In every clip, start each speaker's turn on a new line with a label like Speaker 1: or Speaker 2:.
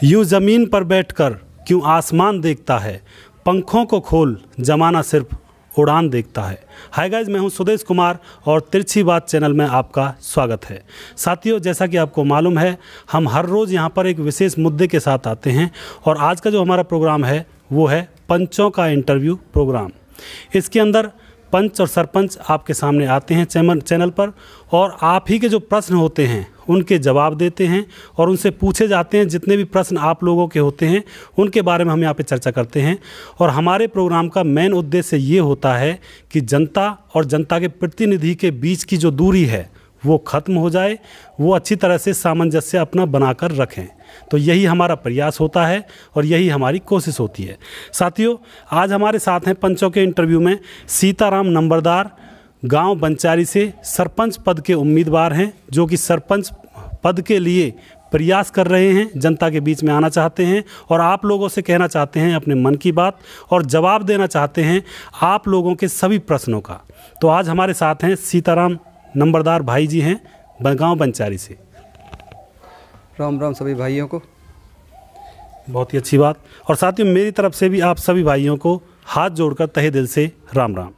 Speaker 1: यूं ज़मीन पर बैठकर क्यों आसमान देखता है, पंखों को खोल जमाना सिर्फ उड़ान देखता है। हाय गाइस, मैं हूं सुदेश कुमार और तिरछी बात चैनल में आपका स्वागत है। साथियों, जैसा कि आपको मालूम है, हम हर रोज़ यहां पर एक विशेष मुद्दे के साथ आते हैं और आज का जो हमारा प्रोग्राम है वो है पंचों का इंटरव्यू प्रोग्राम। इसके अंदर पंच और सरपंच आपके सामने आते हैं चैनल पर और आप ही के जो प्रश्न होते हैं उनके जवाब देते हैं और उनसे पूछे जाते हैं जितने भी प्रश्न आप लोगों के होते हैं उनके बारे में हम यहाँ पे चर्चा करते हैं। और हमारे प्रोग्राम का मेन उद्देश्य ये होता है कि जनता और जनता के प्रतिनिधि के बीच की जो दूरी है वो ख़त्म हो जाए, वो अच्छी तरह से सामंजस्य अपना बनाकर रखें। तो यही हमारा प्रयास होता है और यही हमारी कोशिश होती है। साथियों, आज हमारे साथ हैं पंचों के इंटरव्यू में सीताराम नंबरदार, गांव बंचारी से सरपंच पद के उम्मीदवार हैं, जो कि सरपंच पद के लिए प्रयास कर रहे हैं, जनता के बीच में आना चाहते हैं और आप लोगों से कहना चाहते हैं अपने मन की बात और जवाब देना चाहते हैं आप लोगों के सभी प्रश्नों का। तो आज हमारे साथ हैं सीताराम नंबरदार भाई जी हैं, गांव बंचारी से।
Speaker 2: राम राम सभी भाइयों को।
Speaker 1: बहुत ही अच्छी बात। और साथियों, मेरी तरफ से भी आप सभी भाइयों को हाथ जोड़कर तहे दिल से राम राम।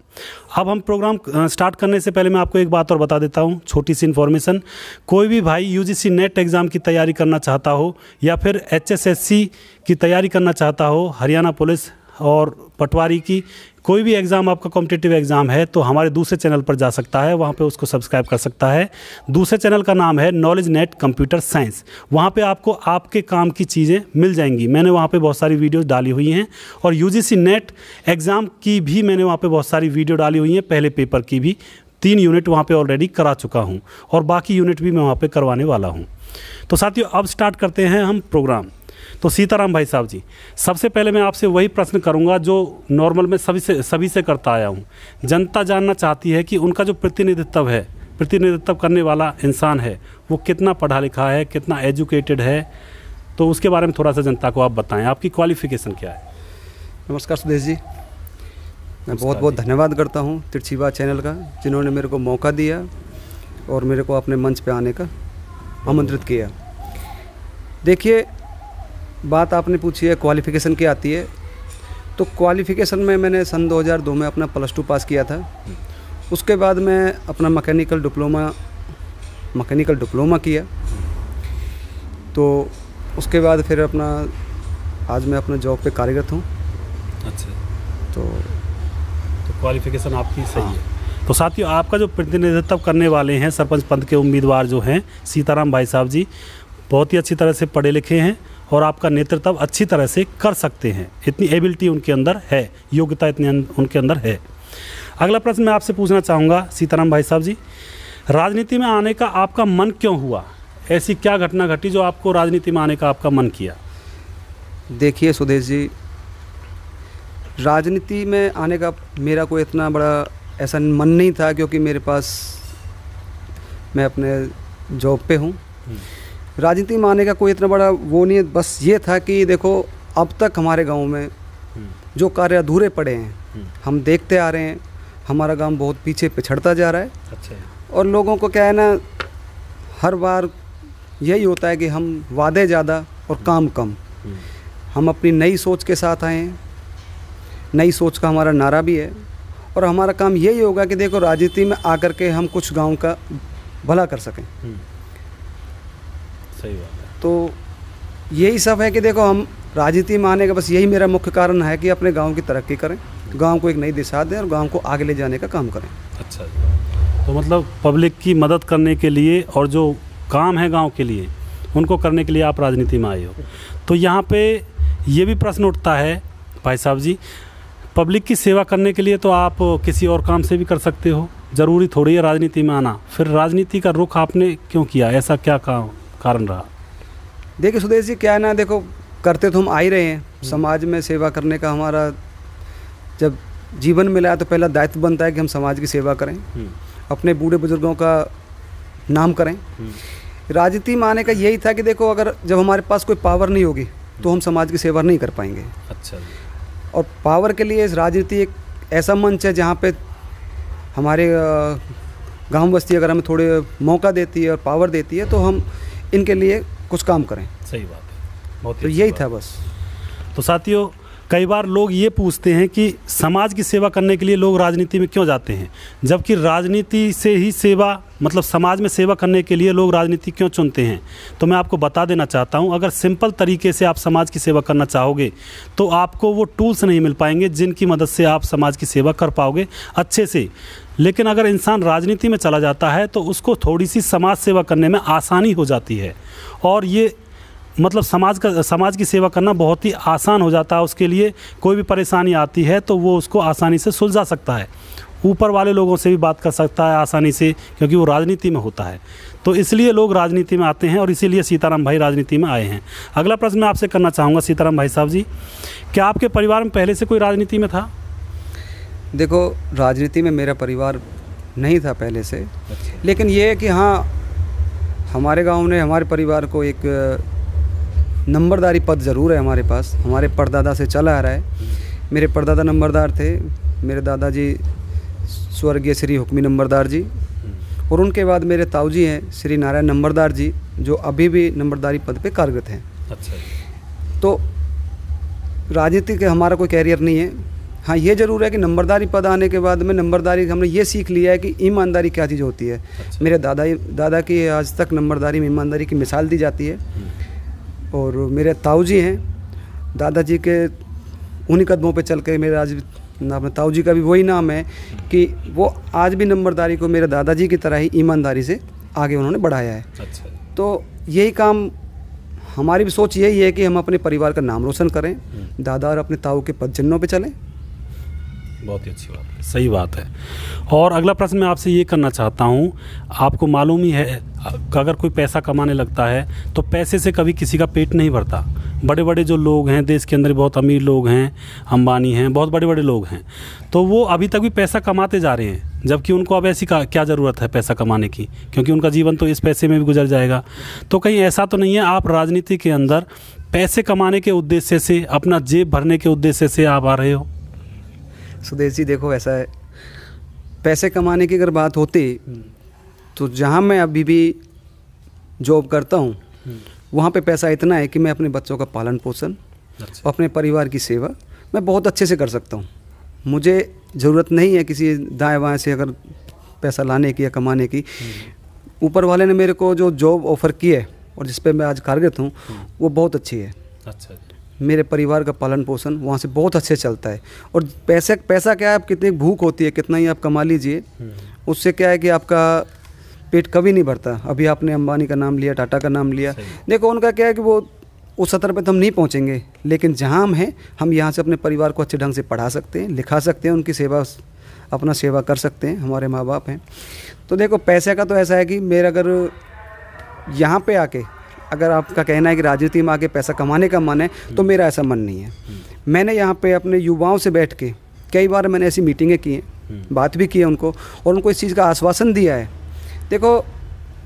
Speaker 1: अब हम प्रोग्राम स्टार्ट करने से पहले मैं आपको एक बात और बता देता हूं, छोटी सी इन्फॉर्मेशन। कोई भी भाई यूजीसी नेट एग्ज़ाम की तैयारी करना चाहता हो या फिर एचएसएससी की तैयारी करना चाहता हो, हरियाणा पुलिस और पटवारी की कोई भी एग्ज़ाम आपका कॉम्पिटिटिव एग्ज़ाम है, तो हमारे दूसरे चैनल पर जा सकता है, वहाँ पे उसको सब्सक्राइब कर सकता है। दूसरे चैनल का नाम है नॉलेज नेट कंप्यूटर साइंस। वहाँ पे आपको आपके काम की चीज़ें मिल जाएंगी। मैंने वहाँ पे बहुत सारी वीडियोस डाली हुई हैं और यूजीसी नेट एग्ज़ाम की भी मैंने वहाँ पे बहुत सारी वीडियो डाली हुई हैं। पहले पेपर की भी 3 यूनिट वहाँ पर ऑलरेडी करा चुका हूँ और बाकी यूनिट भी मैं वहाँ पर करवाने वाला हूँ। तो साथियों, अब स्टार्ट करते हैं हम प्रोग्राम। तो सीताराम भाई साहब जी, सबसे पहले मैं आपसे वही प्रश्न करूंगा जो नॉर्मल में सभी से करता आया हूं। जनता जानना चाहती है कि उनका जो प्रतिनिधित्व करने वाला इंसान है वो कितना पढ़ा लिखा है, कितना एजुकेटेड है। तो उसके बारे में थोड़ा सा जनता को आप बताएं, आपकी क्वालिफिकेशन क्या है।
Speaker 2: नमस्कार सुदेश जी, मैं बहुत बहुत धन्यवाद करता हूं तिरछी बात चैनल का, जिन्होंने मेरे को मौका दिया और मेरे को अपने मंच पे आने का आमंत्रित किया। देखिए, बात आपने पूछी है क्वालिफ़िकेशन क्या आती है, तो क्वालिफ़िकेशन में मैंने सन 2002 में अपना +2 पास किया था। उसके बाद मैं अपना मैकेनिकल डिप्लोमा किया। तो उसके बाद फिर आज मैं अपना जॉब पे कार्यरत हूँ।
Speaker 1: अच्छा, तो
Speaker 2: क्वालिफ़िकेशन
Speaker 1: आपकी सही है। तो साथियों, आपका जो प्रतिनिधित्व करने वाले हैं सरपंच पद के उम्मीदवार जो हैं सीताराम भाई साहब जी, बहुत ही अच्छी तरह से पढ़े लिखे हैं और आपका नेतृत्व अच्छी तरह से कर सकते हैं। इतनी एबिलिटी उनके अंदर है, योग्यता इतनी उनके अंदर है। अगला प्रश्न मैं आपसे पूछना चाहूँगा सीताराम भाई साहब जी, राजनीति में आने का आपका मन क्यों हुआ? ऐसी क्या घटना घटी जो आपको राजनीति में आने का आपका मन किया?
Speaker 2: देखिए सुदेश जी, राजनीति में आने का मेरा कोई इतना बड़ा ऐसा मन नहीं था, क्योंकि मेरे पास मैं अपने जॉब पे हूँ। राजनीति में आने का कोई इतना बड़ा वो नहीं है, बस ये था कि देखो, अब तक हमारे गांव में जो कार्य अधूरे पड़े हैं हम देखते आ रहे हैं। हमारा गांव बहुत पीछे पिछड़ता जा रहा है।
Speaker 1: अच्छा।
Speaker 2: और लोगों को क्या है ना, हर बार यही होता है कि हम वादे ज़्यादा और काम कम। हम अपनी नई सोच के साथ आए हैं, नई सोच का हमारा नारा भी है और हमारा काम यही होगा कि देखो, राजनीति में आकर के हम कुछ गाँव का भला कर सकें।
Speaker 1: सही बात है।
Speaker 2: तो यही सब है कि देखो, हम राजनीति में आने का बस यही मेरा मुख्य कारण है कि अपने गांव की तरक्की करें, गांव को एक नई दिशा दें और गांव को आगे ले जाने का काम करें।
Speaker 1: अच्छा, तो मतलब पब्लिक की मदद करने के लिए और जो काम है गांव के लिए उनको करने के लिए आप राजनीति में आए हो। तो यहाँ पे ये भी प्रश्न उठता है भाई साहब जी, पब्लिक की सेवा करने के लिए तो आप किसी और काम से भी कर सकते हो, ज़रूरी थोड़ी है राजनीति में आना। फिर राजनीति का रुख आपने क्यों किया, ऐसा क्या कारण रहा?
Speaker 2: देखिए सुदेश जी, क्या है ना, देखो, करते तो हम आ ही रहे हैं। समाज में सेवा करने का हमारा जब जीवन मिला है तो पहला दायित्व बनता है कि हम समाज की सेवा करें, अपने बूढ़े बुजुर्गों का नाम करें। राजनीति में आने का यही था कि देखो, अगर जब हमारे पास कोई पावर नहीं होगी तो हम समाज की सेवा नहीं कर पाएंगे।
Speaker 1: अच्छा।
Speaker 2: और पावर के लिए राजनीति एक ऐसा मंच है जहाँ पे हमारे गांव बस्ती अगर हमें थोड़े मौका देती है और पावर देती है तो हम इनके लिए कुछ काम करें।
Speaker 1: सही बात है।
Speaker 2: तो यही था बस।
Speaker 1: तो साथियों, कई बार लोग ये पूछते हैं कि समाज की सेवा करने के लिए लोग राजनीति में क्यों जाते हैं, जबकि राजनीति से ही सेवा, मतलब समाज में सेवा करने के लिए लोग राजनीति क्यों चुनते हैं। तो मैं आपको बता देना चाहता हूं, अगर सिंपल तरीके से आप समाज की सेवा करना चाहोगे तो आपको वो टूल्स नहीं मिल पाएंगे जिनकी मदद से आप समाज की सेवा कर पाओगे अच्छे से। लेकिन अगर इंसान राजनीति में चला जाता है तो उसको थोड़ी सी समाज सेवा करने में आसानी हो जाती है, और ये मतलब समाज की सेवा करना बहुत ही आसान हो जाता है उसके लिए। कोई भी परेशानी आती है तो वो उसको आसानी से सुलझा सकता है, ऊपर वाले लोगों से भी बात कर सकता है आसानी से, क्योंकि वो राजनीति में होता है। तो इसलिए लोग राजनीति में आते हैं और इसीलिए सीताराम भाई राजनीति में आए हैं। अगला प्रश्न मैं आपसे करना चाहूँगा सीताराम भाई साहब जी, क्या आपके परिवार में पहले से कोई राजनीति में था?
Speaker 2: देखो, राजनीति में मेरा परिवार नहीं था पहले से, लेकिन ये है कि हाँ, हमारे गांव ने हमारे परिवार को एक नंबरदारी पद ज़रूर है हमारे पास, हमारे परदादा से चला आ रहा है। मेरे परदादा नंबरदार थे, मेरे दादाजी स्वर्गीय श्री हुक्मी नंबरदार जी, और उनके बाद मेरे ताऊजी हैं श्री नारायण नंबरदार जी, जो अभी भी नंबरदारी पद पे कार्यरत हैं।
Speaker 1: अच्छा।
Speaker 2: तो राजनीति के हमारा कोई कैरियर नहीं है। हाँ, ये ज़रूर है कि नंबरदारी पद आने के बाद में नंबरदारी हमने ये सीख लिया है कि ईमानदारी क्या चीज़ होती है।
Speaker 1: अच्छा।
Speaker 2: मेरे दादा की आज तक नंबरदारी में ईमानदारी की मिसाल दी जाती है। और मेरे ताऊजी हैं, दादाजी के उन्हीं कदमों पे चल के मेरे आज अपने ताऊजी का भी वही नाम है कि वो आज भी नंबरदारी को मेरे दादाजी की तरह ही ईमानदारी से आगे उन्होंने बढ़ाया है।
Speaker 1: अच्छा।
Speaker 2: तो यही काम, हमारी भी सोच यही है कि हम अपने परिवार का नाम रोशन करें, दादा और अपने ताऊ के पद चिन्हों पे चलें।
Speaker 1: बहुत ही अच्छी बात है, सही बात है। और अगला प्रश्न मैं आपसे ये करना चाहता हूँ, आपको मालूम ही है कि अगर कोई पैसा कमाने लगता है तो पैसे से कभी किसी का पेट नहीं भरता। बड़े बड़े जो लोग हैं देश के अंदर, बहुत अमीर लोग हैं, अंबानी हैं, बहुत बड़े बड़े लोग हैं, तो वो अभी तक भी पैसा कमाते जा रहे हैं, जबकि उनको अब ऐसी क्या ज़रूरत है पैसा कमाने की, क्योंकि उनका जीवन तो इस पैसे में भी गुजर जाएगा। तो कहीं ऐसा तो नहीं है आप राजनीति के अंदर पैसे कमाने के उद्देश्य से, अपना जेब भरने के उद्देश्य से आप आ रहे हो?
Speaker 2: सुदेश जी, देखो ऐसा है, पैसे कमाने की अगर बात होती तो जहाँ मैं अभी भी जॉब करता हूँ वहाँ पे पैसा इतना है कि मैं अपने बच्चों का पालन पोषण,
Speaker 1: अच्छा।
Speaker 2: अपने परिवार की सेवा मैं बहुत अच्छे से कर सकता हूँ। मुझे ज़रूरत नहीं है किसी दाएं बाएं से अगर पैसा लाने की या कमाने की। ऊपर वाले ने मेरे को जो जॉब ऑफ़र की है और जिस पे मैं आज कार्यरत हूँ वो बहुत अच्छी है।
Speaker 1: अच्छा।
Speaker 2: मेरे परिवार का पालन पोषण वहाँ से बहुत अच्छे चलता है। और पैसा क्या है, आप कितनी भूख होती है, कितना ही आप कमा लीजिए, उससे क्या है कि आपका पेट कभी नहीं भरता। अभी आपने अंबानी का नाम लिया, टाटा का नाम लिया, देखो उनका क्या है कि वो उस स्तर पे तो हम नहीं पहुँचेंगे, लेकिन जहाँ हम हैं हम यहाँ से अपने परिवार को अच्छे ढंग से पढ़ा सकते हैं, लिखा सकते हैं, उनकी सेवा, अपना सेवा कर सकते हैं। हमारे माँ बाप हैं। तो देखो पैसे का तो ऐसा है कि मेरा अगर यहाँ पे आके, अगर आपका कहना है कि राजनीति में आके पैसा कमाने का मन है, तो मेरा ऐसा मन नहीं है। मैंने यहाँ पे अपने युवाओं से बैठ के कई बार मैंने ऐसी मीटिंगें की हैं, बात भी की है उनको, और उनको इस चीज़ का आश्वासन दिया है। देखो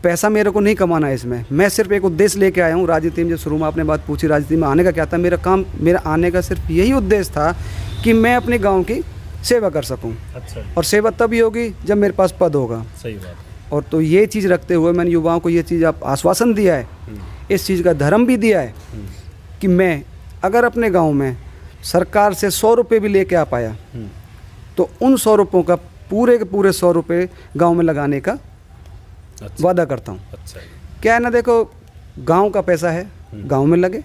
Speaker 2: पैसा मेरे को नहीं कमाना है इसमें, मैं सिर्फ एक उद्देश्य लेके आया हूँ राजनीति में। जब शुरू में आपने बात पूछी राजनीति में आने का क्या था, मेरा आने का सिर्फ यही उद्देश्य था कि मैं अपने गाँव की सेवा कर सकूँ।
Speaker 1: अच्छा।
Speaker 2: और सेवा तभी होगी जब मेरे पास पद होगा।
Speaker 1: सही बात है।
Speaker 2: और तो ये चीज़ रखते हुए मैंने युवाओं को ये चीज़ आप आश्वासन दिया है, इस चीज़ का धर्म भी दिया है कि मैं अगर अपने गांव में सरकार से 100 रुपये भी लेके आ पाया तो उन 100 रुपयों का पूरे के पूरे 100 रुपये गांव में लगाने का वादा करता हूं।
Speaker 1: अच्छा।
Speaker 2: क्या है ना, देखो गांव का पैसा है, गांव में लगे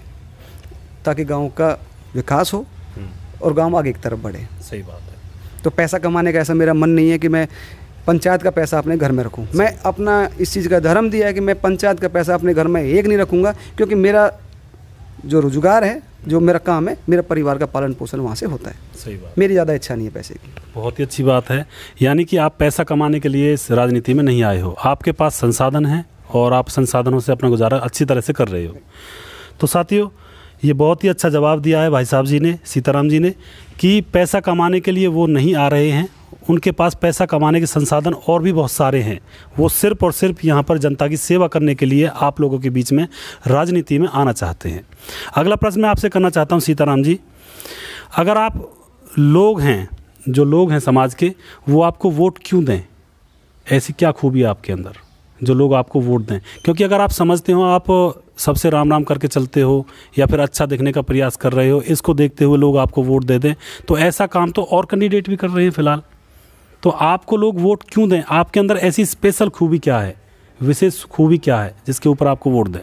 Speaker 2: ताकि गांव का विकास हो और गांव आगे की तरफ बढ़े।
Speaker 1: सही बात है।
Speaker 2: तो पैसा कमाने का ऐसा मेरा मन नहीं है कि मैं पंचायत का पैसा अपने घर में रखूं। मैं अपना इस चीज़ का धर्म दिया है कि मैं पंचायत का पैसा अपने घर में एक नहीं रखूंगा, क्योंकि मेरा जो रोजगार है, जो मेरा काम है, मेरा परिवार का पालन पोषण वहाँ से होता है।
Speaker 1: सही बात।
Speaker 2: मेरी ज़्यादा इच्छा नहीं है पैसे की।
Speaker 1: बहुत ही अच्छी बात है, यानी कि आप पैसा कमाने के लिए इस राजनीति में नहीं आए हो, आपके पास संसाधन हैं और आप संसाधनों से अपना गुजारा अच्छी तरह से कर रहे हो। तो साथियों, ये बहुत ही अच्छा जवाब दिया है भाई साहब जी ने, सीताराम जी ने, कि पैसा कमाने के लिए वो नहीं आ रहे हैं, उनके पास पैसा कमाने के संसाधन और भी बहुत सारे हैं। वो सिर्फ और सिर्फ यहाँ पर जनता की सेवा करने के लिए आप लोगों के बीच में राजनीति में आना चाहते हैं। अगला प्रश्न मैं आपसे करना चाहता हूँ सीताराम जी, अगर आप लोग हैं, जो लोग हैं समाज के, वो आपको वोट क्यों दें? ऐसी क्या खूबी है आपके अंदर जो लोग आपको वोट दें? क्योंकि अगर आप समझते हो आप सबसे राम राम करके चलते हो या फिर अच्छा दिखने का प्रयास कर रहे हो, इसको देखते हुए लोग आपको वोट दे दें, तो ऐसा काम तो और कैंडिडेट भी कर रहे हैं फिलहाल, तो आपको लोग वोट क्यों दें? आपके अंदर ऐसी स्पेशल खूबी क्या है, विशेष खूबी क्या है जिसके ऊपर आपको वोट दें?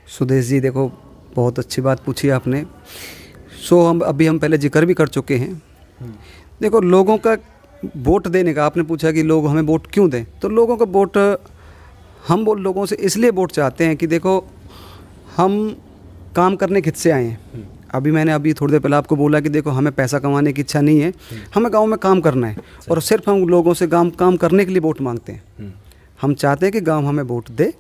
Speaker 2: सुदेश जी देखो, बहुत अच्छी बात पूछी आपने। हम पहले जिक्र भी कर चुके हैं। देखो, लोगों का वोट देने का, आपने पूछा कि लोग हमें वोट क्यों दें, तो लोगों का वोट हम लोगों से इसलिए वोट चाहते हैं कि देखो, हम काम करने के हित से आए हैं। मैंने थोड़ी देर पहले आपको बोला कि देखो, हमें पैसा कमाने की इच्छा नहीं है, हमें गांव में काम करना है, और सिर्फ हम लोगों से काम करने के लिए वोट मांगते हैं। हम चाहते हैं कि गांव हमें वोट दे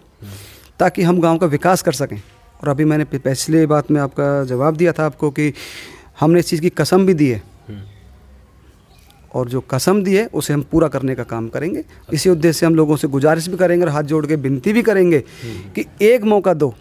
Speaker 2: ताकि हम गांव का विकास कर सकें। और मैंने पिछले बात में आपका जवाब दिया था आपको कि हमने इस चीज़ की कसम भी दी है, और जो कसम दी है उसे हम पूरा करने का काम करेंगे। इसी उद्देश्य से हम लोगों से गुजारिश भी करेंगे और हाथ जोड़ के विनती भी करेंगे कि एक मौका दो,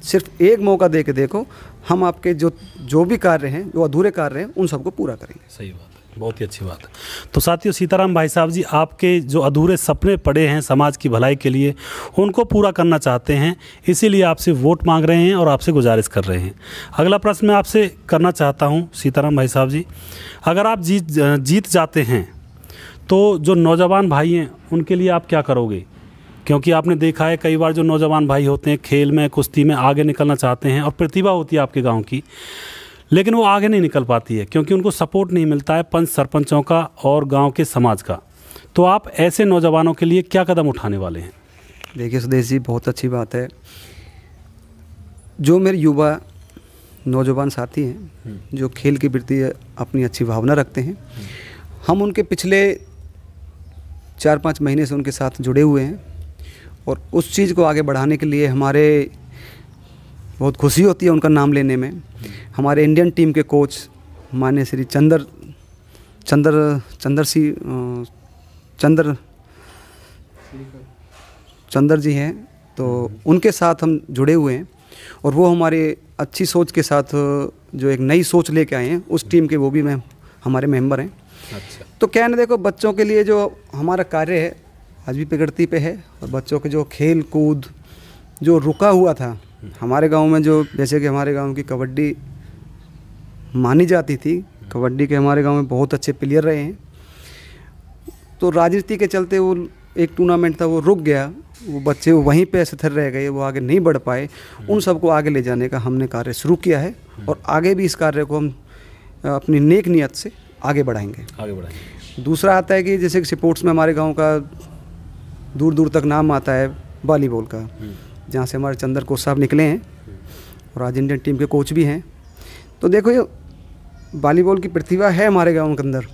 Speaker 2: सिर्फ एक मौका दे के देखो, हम आपके जो भी कार्य हैं, जो अधूरे कार्य हैं, उन सबको पूरा करेंगे।
Speaker 1: सही बात है, बहुत ही अच्छी बात है। तो साथियों, सीताराम भाई साहब जी आपके जो अधूरे सपने पड़े हैं समाज की भलाई के लिए, उनको पूरा करना चाहते हैं, इसीलिए आपसे वोट मांग रहे हैं और आपसे गुजारिश कर रहे हैं। अगला प्रश्न मैं आपसे करना चाहता हूँ सीताराम भाई साहब जी, अगर आप जीत जाते हैं तो जो नौजवान भाई हैं उनके लिए आप क्या करोगे? क्योंकि आपने देखा है कई बार जो नौजवान भाई होते हैं खेल में, कुश्ती में आगे निकलना चाहते हैं और प्रतिभा होती है आपके गांव की, लेकिन वो आगे नहीं निकल पाती है क्योंकि उनको सपोर्ट नहीं मिलता है पंच सरपंचों का और गांव के समाज का। तो आप ऐसे नौजवानों के लिए क्या कदम उठाने वाले हैं?
Speaker 2: देखिए सुदेश जी, बहुत अच्छी बात है। जो मेरे युवा नौजवान साथी हैं जो खेल के प्रति अपनी अच्छी भावना रखते हैं, हम उनके पिछले 4-5 महीने से उनके साथ जुड़े हुए हैं, और उस चीज़ को आगे बढ़ाने के लिए हमारे बहुत खुशी होती है उनका नाम लेने में। हमारे इंडियन टीम के कोच माननीय श्री चंदर जी हैं, तो उनके साथ हम जुड़े हुए हैं, और वो हमारे अच्छी सोच के साथ जो एक नई सोच लेके आए हैं, उस टीम के वो भी हमारे मेंबर हैं।
Speaker 1: अच्छा।
Speaker 2: तो क्या है ना, देखो, बच्चों के लिए जो हमारा कार्य है आज भी प्रगति पे है, और बच्चों के जो खेल कूद जो रुका हुआ था हमारे गांव में, जो जैसे कि हमारे गांव की कबड्डी मानी जाती थी, कबड्डी के हमारे गांव में बहुत अच्छे प्लेयर रहे हैं, तो राजनीति के चलते वो एक टूर्नामेंट था वो रुक गया, वो बच्चे वहीं पे स्थिर रह गए, वो आगे नहीं बढ़ पाए। उन सबको आगे ले जाने का हमने कार्य शुरू किया है, और आगे भी इस कार्य को हम अपनी नेक नियत से आगे बढ़ाएंगे। दूसरा आता है कि जैसे कि स्पोर्ट्स में हमारे गांव का दूर दूर तक नाम आता है वॉलीबॉल का, जहाँ से हमारे चंदर कोच साहब निकले हैं और आज इंडियन टीम के कोच भी हैं। तो देखो, ये वॉलीबॉल की प्रतिभा है हमारे गांव के अंदर,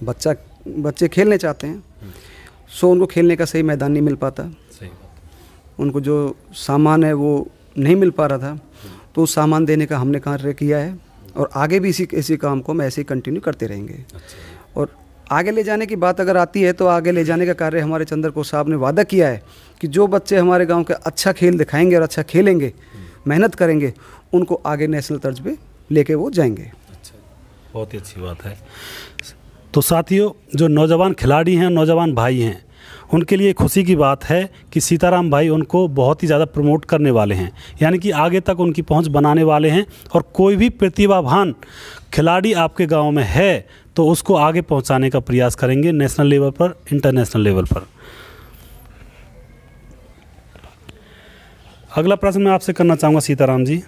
Speaker 2: बच्चे खेलने चाहते हैं, सो उनको खेलने का सही मैदान नहीं मिल पाता, उनको जो सामान है वो नहीं मिल पा रहा था, तो उस सामान देने का हमने कार्य किया है, और आगे भी इसी काम को हम ऐसे ही कंटिन्यू करते रहेंगे। और आगे ले जाने की बात अगर आती है, तो आगे ले जाने का कार्य हमारे चंदर कोच साहब ने वादा किया है कि जो बच्चे हमारे गांव के अच्छा खेल दिखाएंगे और अच्छा खेलेंगे, मेहनत करेंगे, उनको आगे नेशनल तर्ज पे लेके वो जाएंगे।
Speaker 1: अच्छा, बहुत ही अच्छी बात है। तो साथियों, जो नौजवान खिलाड़ी हैं, नौजवान भाई हैं, उनके लिए खुशी की बात है कि सीताराम भाई उनको बहुत ही ज़्यादा प्रमोट करने वाले हैं, यानी कि आगे तक उनकी पहुंच बनाने वाले हैं, और कोई भी प्रतिभावान खिलाड़ी आपके गांव में है तो उसको आगे पहुंचाने का प्रयास करेंगे, नेशनल लेवल पर, इंटरनेशनल लेवल पर। अगला प्रश्न मैं आपसे करना चाहूँगा सीताराम जी,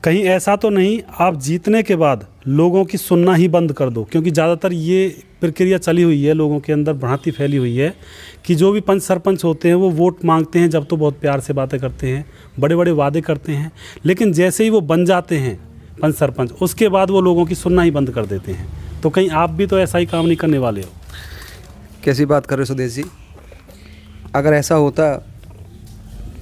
Speaker 1: कहीं ऐसा तो नहीं आप जीतने के बाद लोगों की सुनना ही बंद कर दो? क्योंकि ज़्यादातर ये प्रक्रिया चली हुई है, लोगों के अंदर भ्रांति फैली हुई है कि जो भी पंच सरपंच होते हैं वो वोट मांगते हैं, जब तो बहुत प्यार से बातें करते हैं, बड़े बड़े वादे करते हैं, लेकिन जैसे ही वो बन जाते हैं पंच सरपंच, उसके बाद वो लोगों की सुनना ही बंद कर देते हैं। तो कहीं आप भी तो ऐसा ही काम नहीं करने वाले हो?
Speaker 2: कैसी बात कर रहे हो सुदेश जी? अगर ऐसा होता,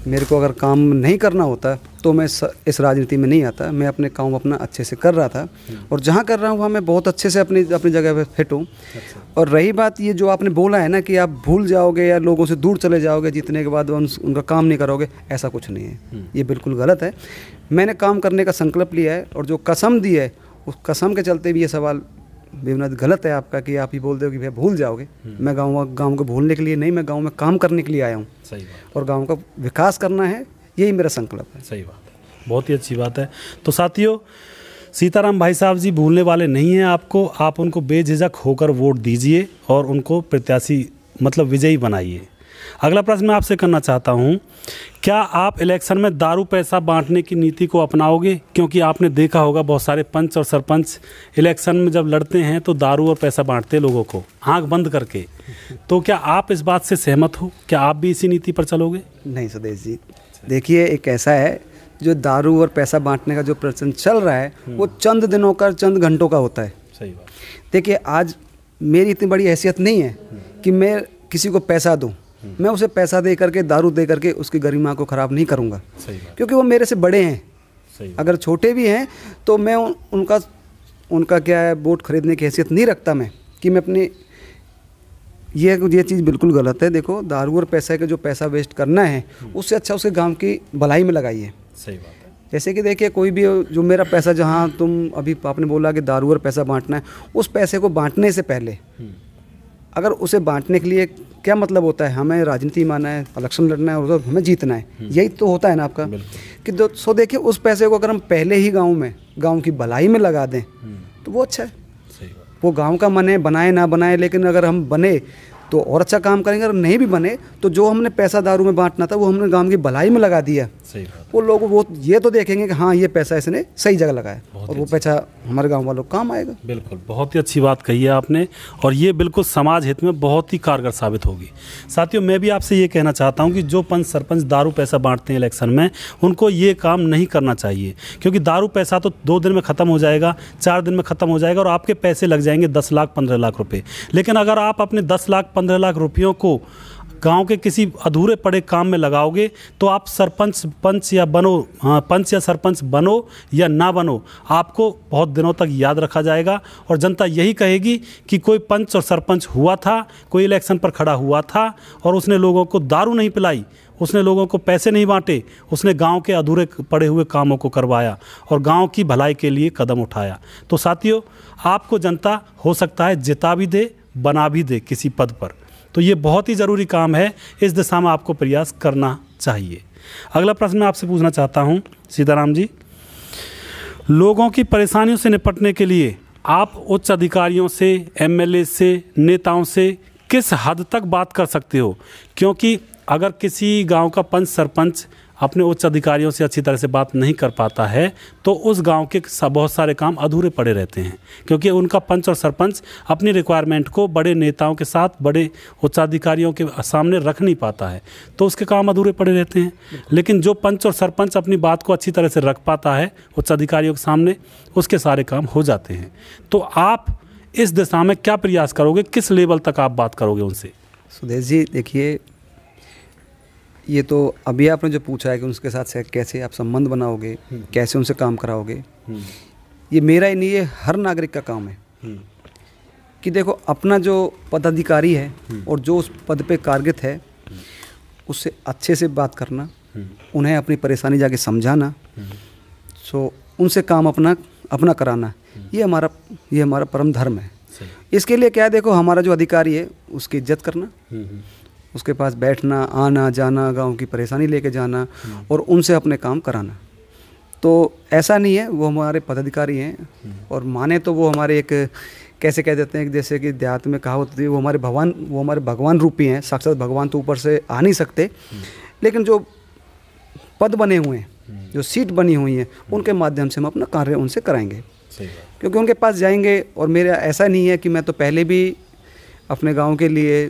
Speaker 2: मेरे को अगर काम नहीं करना होता, तो मैं इस राजनीति में नहीं आता। मैं अपने काम अपना अच्छे से कर रहा था, और जहाँ कर रहा हूँ वहाँ मैं बहुत अच्छे से अपनी जगह पे फिट हूँ। और रही बात ये जो आपने बोला है ना कि आप भूल जाओगे या लोगों से दूर चले जाओगे जीतने के बाद, उनका काम नहीं करोगे, ऐसा कुछ नहीं है, ये बिल्कुल गलत है। मैंने काम करने का संकल्प लिया है, और जो कसम दी है उस कसम के चलते भी ये सवाल बेबुनियाद गलत है आपका कि आप ही बोल दो कि भैया भूल जाओगे। मैं गाँव को भूलने के लिए नहीं, मैं गाँव में काम करने के लिए आया हूँ।
Speaker 1: सही बात।
Speaker 2: और गाँव का विकास करना है, यही मेरा संकल्प है।
Speaker 1: सही बात है, बहुत ही अच्छी बात है। तो साथियों, सीताराम भाई साहब जी भूलने वाले नहीं हैं आपको, आप उनको बेझिझक होकर वोट दीजिए और उनको प्रत्याशी मतलब विजयी बनाइए। अगला प्रश्न मैं आपसे करना चाहता हूं, क्या आप इलेक्शन में दारू पैसा बांटने की नीति को अपनाओगे? क्योंकि आपने देखा होगा बहुत सारे पंच और सरपंच इलेक्शन में जब लड़ते हैं तो दारू और पैसा बांटते हैं लोगों को आंख बंद करके। तो क्या आप इस बात से सहमत हो? क्या आप भी इसी नीति पर चलोगे?
Speaker 2: नहीं सुदेश जी, देखिए एक ऐसा है, जो दारू और पैसा बांटने का जो प्रचलन चल रहा है वो चंद दिनों का, चंद घंटों का होता है।
Speaker 1: सही बात।
Speaker 2: देखिए आज मेरी इतनी बड़ी हैसियत नहीं है कि मैं किसी को पैसा दूं। मैं उसे पैसा दे करके, दारू दे करके उसकी गरिमा को ख़राब नहीं करूंगा।
Speaker 1: सही बात।
Speaker 2: क्योंकि वो मेरे से बड़े हैं।
Speaker 1: सही।
Speaker 2: अगर छोटे भी हैं तो मैं उनका क्या है, वोट खरीदने की हैसियत नहीं रखता मैं कि मैं अपनी, ये चीज़ बिल्कुल गलत है। देखो दारू और पैसे का जो पैसा वेस्ट करना है उससे अच्छा उसके गांव की भलाई में लगाइए।
Speaker 1: सही बात है।
Speaker 2: जैसे कि देखिए कोई भी जो मेरा पैसा, जहाँ तुम अभी आपने बोला कि दारू और पैसा बांटना है, उस पैसे को बांटने से पहले अगर उसे बांटने के लिए क्या मतलब होता है, हमें राजनीति माना है, इलेक्शन लड़ना है और हमें जीतना है, यही तो होता है ना आपका कि सो देखिए उस पैसे को अगर हम पहले ही गांव की भलाई में लगा दें तो वो अच्छा है।
Speaker 1: सही बात।
Speaker 2: वो गांव का मन है, बनाए ना बनाए, लेकिन अगर हम बने तो और अच्छा काम करेंगे। अगर नहीं भी बने तो जो हमने पैसा दारू में बांटना था वो हमने गांव की भलाई में लगा दिया।
Speaker 1: सही बात।
Speaker 2: वो लोग वो ये तो देखेंगे कि हाँ ये पैसा इसने सही जगह लगाया और वो पैसा हमारे गांव वालों को काम आएगा।
Speaker 1: बिल्कुल, बहुत ही अच्छी बात कही है आपने और ये बिल्कुल समाज हित में बहुत ही कारगर साबित होगी। साथियों, मैं भी आपसे ये कहना चाहता हूँ कि जो पंच सरपंच दारू पैसा बांटते हैं इलेक्शन में, उनको ये काम नहीं करना चाहिए। क्योंकि दारू पैसा तो 2 दिन में ख़त्म हो जाएगा, 4 दिन में ख़त्म हो जाएगा और आपके पैसे लग जाएंगे 10 लाख 15 लाख रुपये। लेकिन अगर आप अपने 10 लाख 15 लाख रुपयों को गांव के किसी अधूरे पड़े काम में लगाओगे तो आप पंच या सरपंच बनो या ना बनो, आपको बहुत दिनों तक याद रखा जाएगा और जनता यही कहेगी कि कोई पंच और सरपंच हुआ था, कोई इलेक्शन पर खड़ा हुआ था और उसने लोगों को दारू नहीं पिलाई, उसने लोगों को पैसे नहीं बांटे, उसने गांव के अधूरे पड़े हुए कामों को करवाया और गांव की भलाई के लिए कदम उठाया। तो साथियों, आपको जनता हो सकता है जिता भी दे, बना भी दे किसी पद पर, तो ये बहुत ही ज़रूरी काम है, इस दिशा में आपको प्रयास करना चाहिए। अगला प्रश्न मैं आपसे पूछना चाहता हूँ सीताराम जी, लोगों की परेशानियों से निपटने के लिए आप उच्च अधिकारियों से, एमएलए से, नेताओं से किस हद तक बात कर सकते हो? क्योंकि अगर किसी गांव का पंच सरपंच अपने उच्च अधिकारियों से अच्छी तरह से बात नहीं कर पाता है तो उस गांव के बहुत सारे काम अधूरे पड़े रहते हैं, क्योंकि उनका पंच और सरपंच अपनी रिक्वायरमेंट को बड़े नेताओं के साथ, बड़े उच्चाधिकारियों के सामने रख नहीं पाता है, तो उसके काम अधूरे पड़े रहते हैं। लेकिन जो पंच और सरपंच अपनी बात को अच्छी तरह से रख पाता है उच्चाधिकारियों के सामने, उसके सारे काम हो जाते हैं। तो आप इस दिशा में क्या प्रयास करोगे, किस लेवल तक आप बात करोगे उनसे?
Speaker 2: सुदेश जी, देखिए ये तो अभी आपने जो पूछा है कि उनके साथ कैसे आप संबंध बनाओगे, कैसे उनसे काम कराओगे, ये मेरा ही नहीं, ये हर नागरिक का काम है कि देखो अपना जो पदाधिकारी है और जो उस पद पे कार्मिक है उससे अच्छे से बात करना, उन्हें अपनी परेशानी जाके समझाना, सो उनसे काम अपना कराना, ये हमारा परम धर्म है। इसके लिए क्या है, देखो हमारा जो अधिकारी है उसकी इज्जत करना, उसके पास बैठना, आना जाना, गांव की परेशानी लेके जाना और उनसे अपने काम कराना। तो ऐसा नहीं है वो हमारे पदाधिकारी हैं और माने तो वो हमारे एक कैसे कह देते हैं, जैसे कि देहात में कहावत होती है, वो हमारे भगवान रूपी हैं, साक्षात भगवान तो ऊपर से आ नहीं सकते, लेकिन जो पद बने हुए हैं, जो सीट बनी हुई हैं, उनके माध्यम से हम अपना कार्य उनसे कराएंगे। क्योंकि उनके पास जाएंगे और मेरा ऐसा नहीं है कि मैं तो पहले भी अपने गाँव के लिए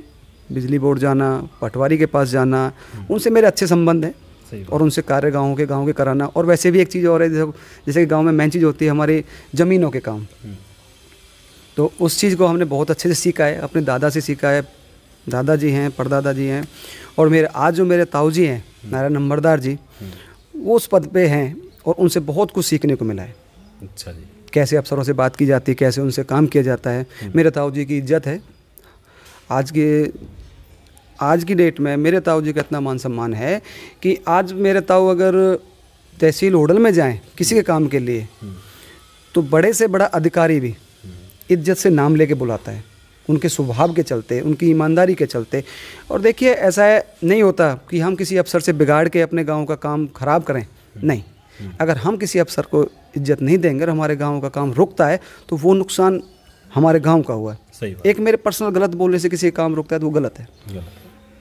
Speaker 2: बिजली बोर्ड जाना, पटवारी के पास जाना, उनसे मेरे अच्छे संबंध हैं और उनसे कार्य गाँव के कराना। और वैसे भी एक चीज़ और है, जैसे कि गांव में मेन चीज़ होती है हमारी ज़मीनों के काम, तो उस चीज़ को हमने बहुत अच्छे से सीखा है, अपने दादा से सीखा है। दादाजी हैं, परदादा जी हैं और मेरे ताऊ जी हैं, नारायण नंबरदार जी, वो उस पद पे हैं और उनसे बहुत कुछ सीखने को मिला है।
Speaker 1: अच्छा जी।
Speaker 2: कैसे अफसरों से बात की जाती है, कैसे उनसे काम किया जाता है। मेरे ताऊ जी की इज्जत है, आज की डेट में मेरे ताऊ जी का इतना मान सम्मान है कि आज मेरे ताऊ अगर तहसील होडल में जाएं किसी के काम के लिए, तो बड़े से बड़ा अधिकारी भी इज्जत से नाम लेके बुलाता है, उनके स्वभाव के चलते, उनकी ईमानदारी के चलते। और देखिए ऐसा नहीं होता कि हम किसी अफसर से बिगाड़ के अपने गांव का काम खराब करें, नहीं। अगर हम किसी अफसर को इज्जत नहीं देंगे और हमारे गांव का काम रुकता है तो वो नुकसान हमारे गांव का हुआ है।
Speaker 1: सही बात।
Speaker 2: एक मेरे पर्सनल गलत बोलने से किसी का काम रुकता है तो वो गलत है।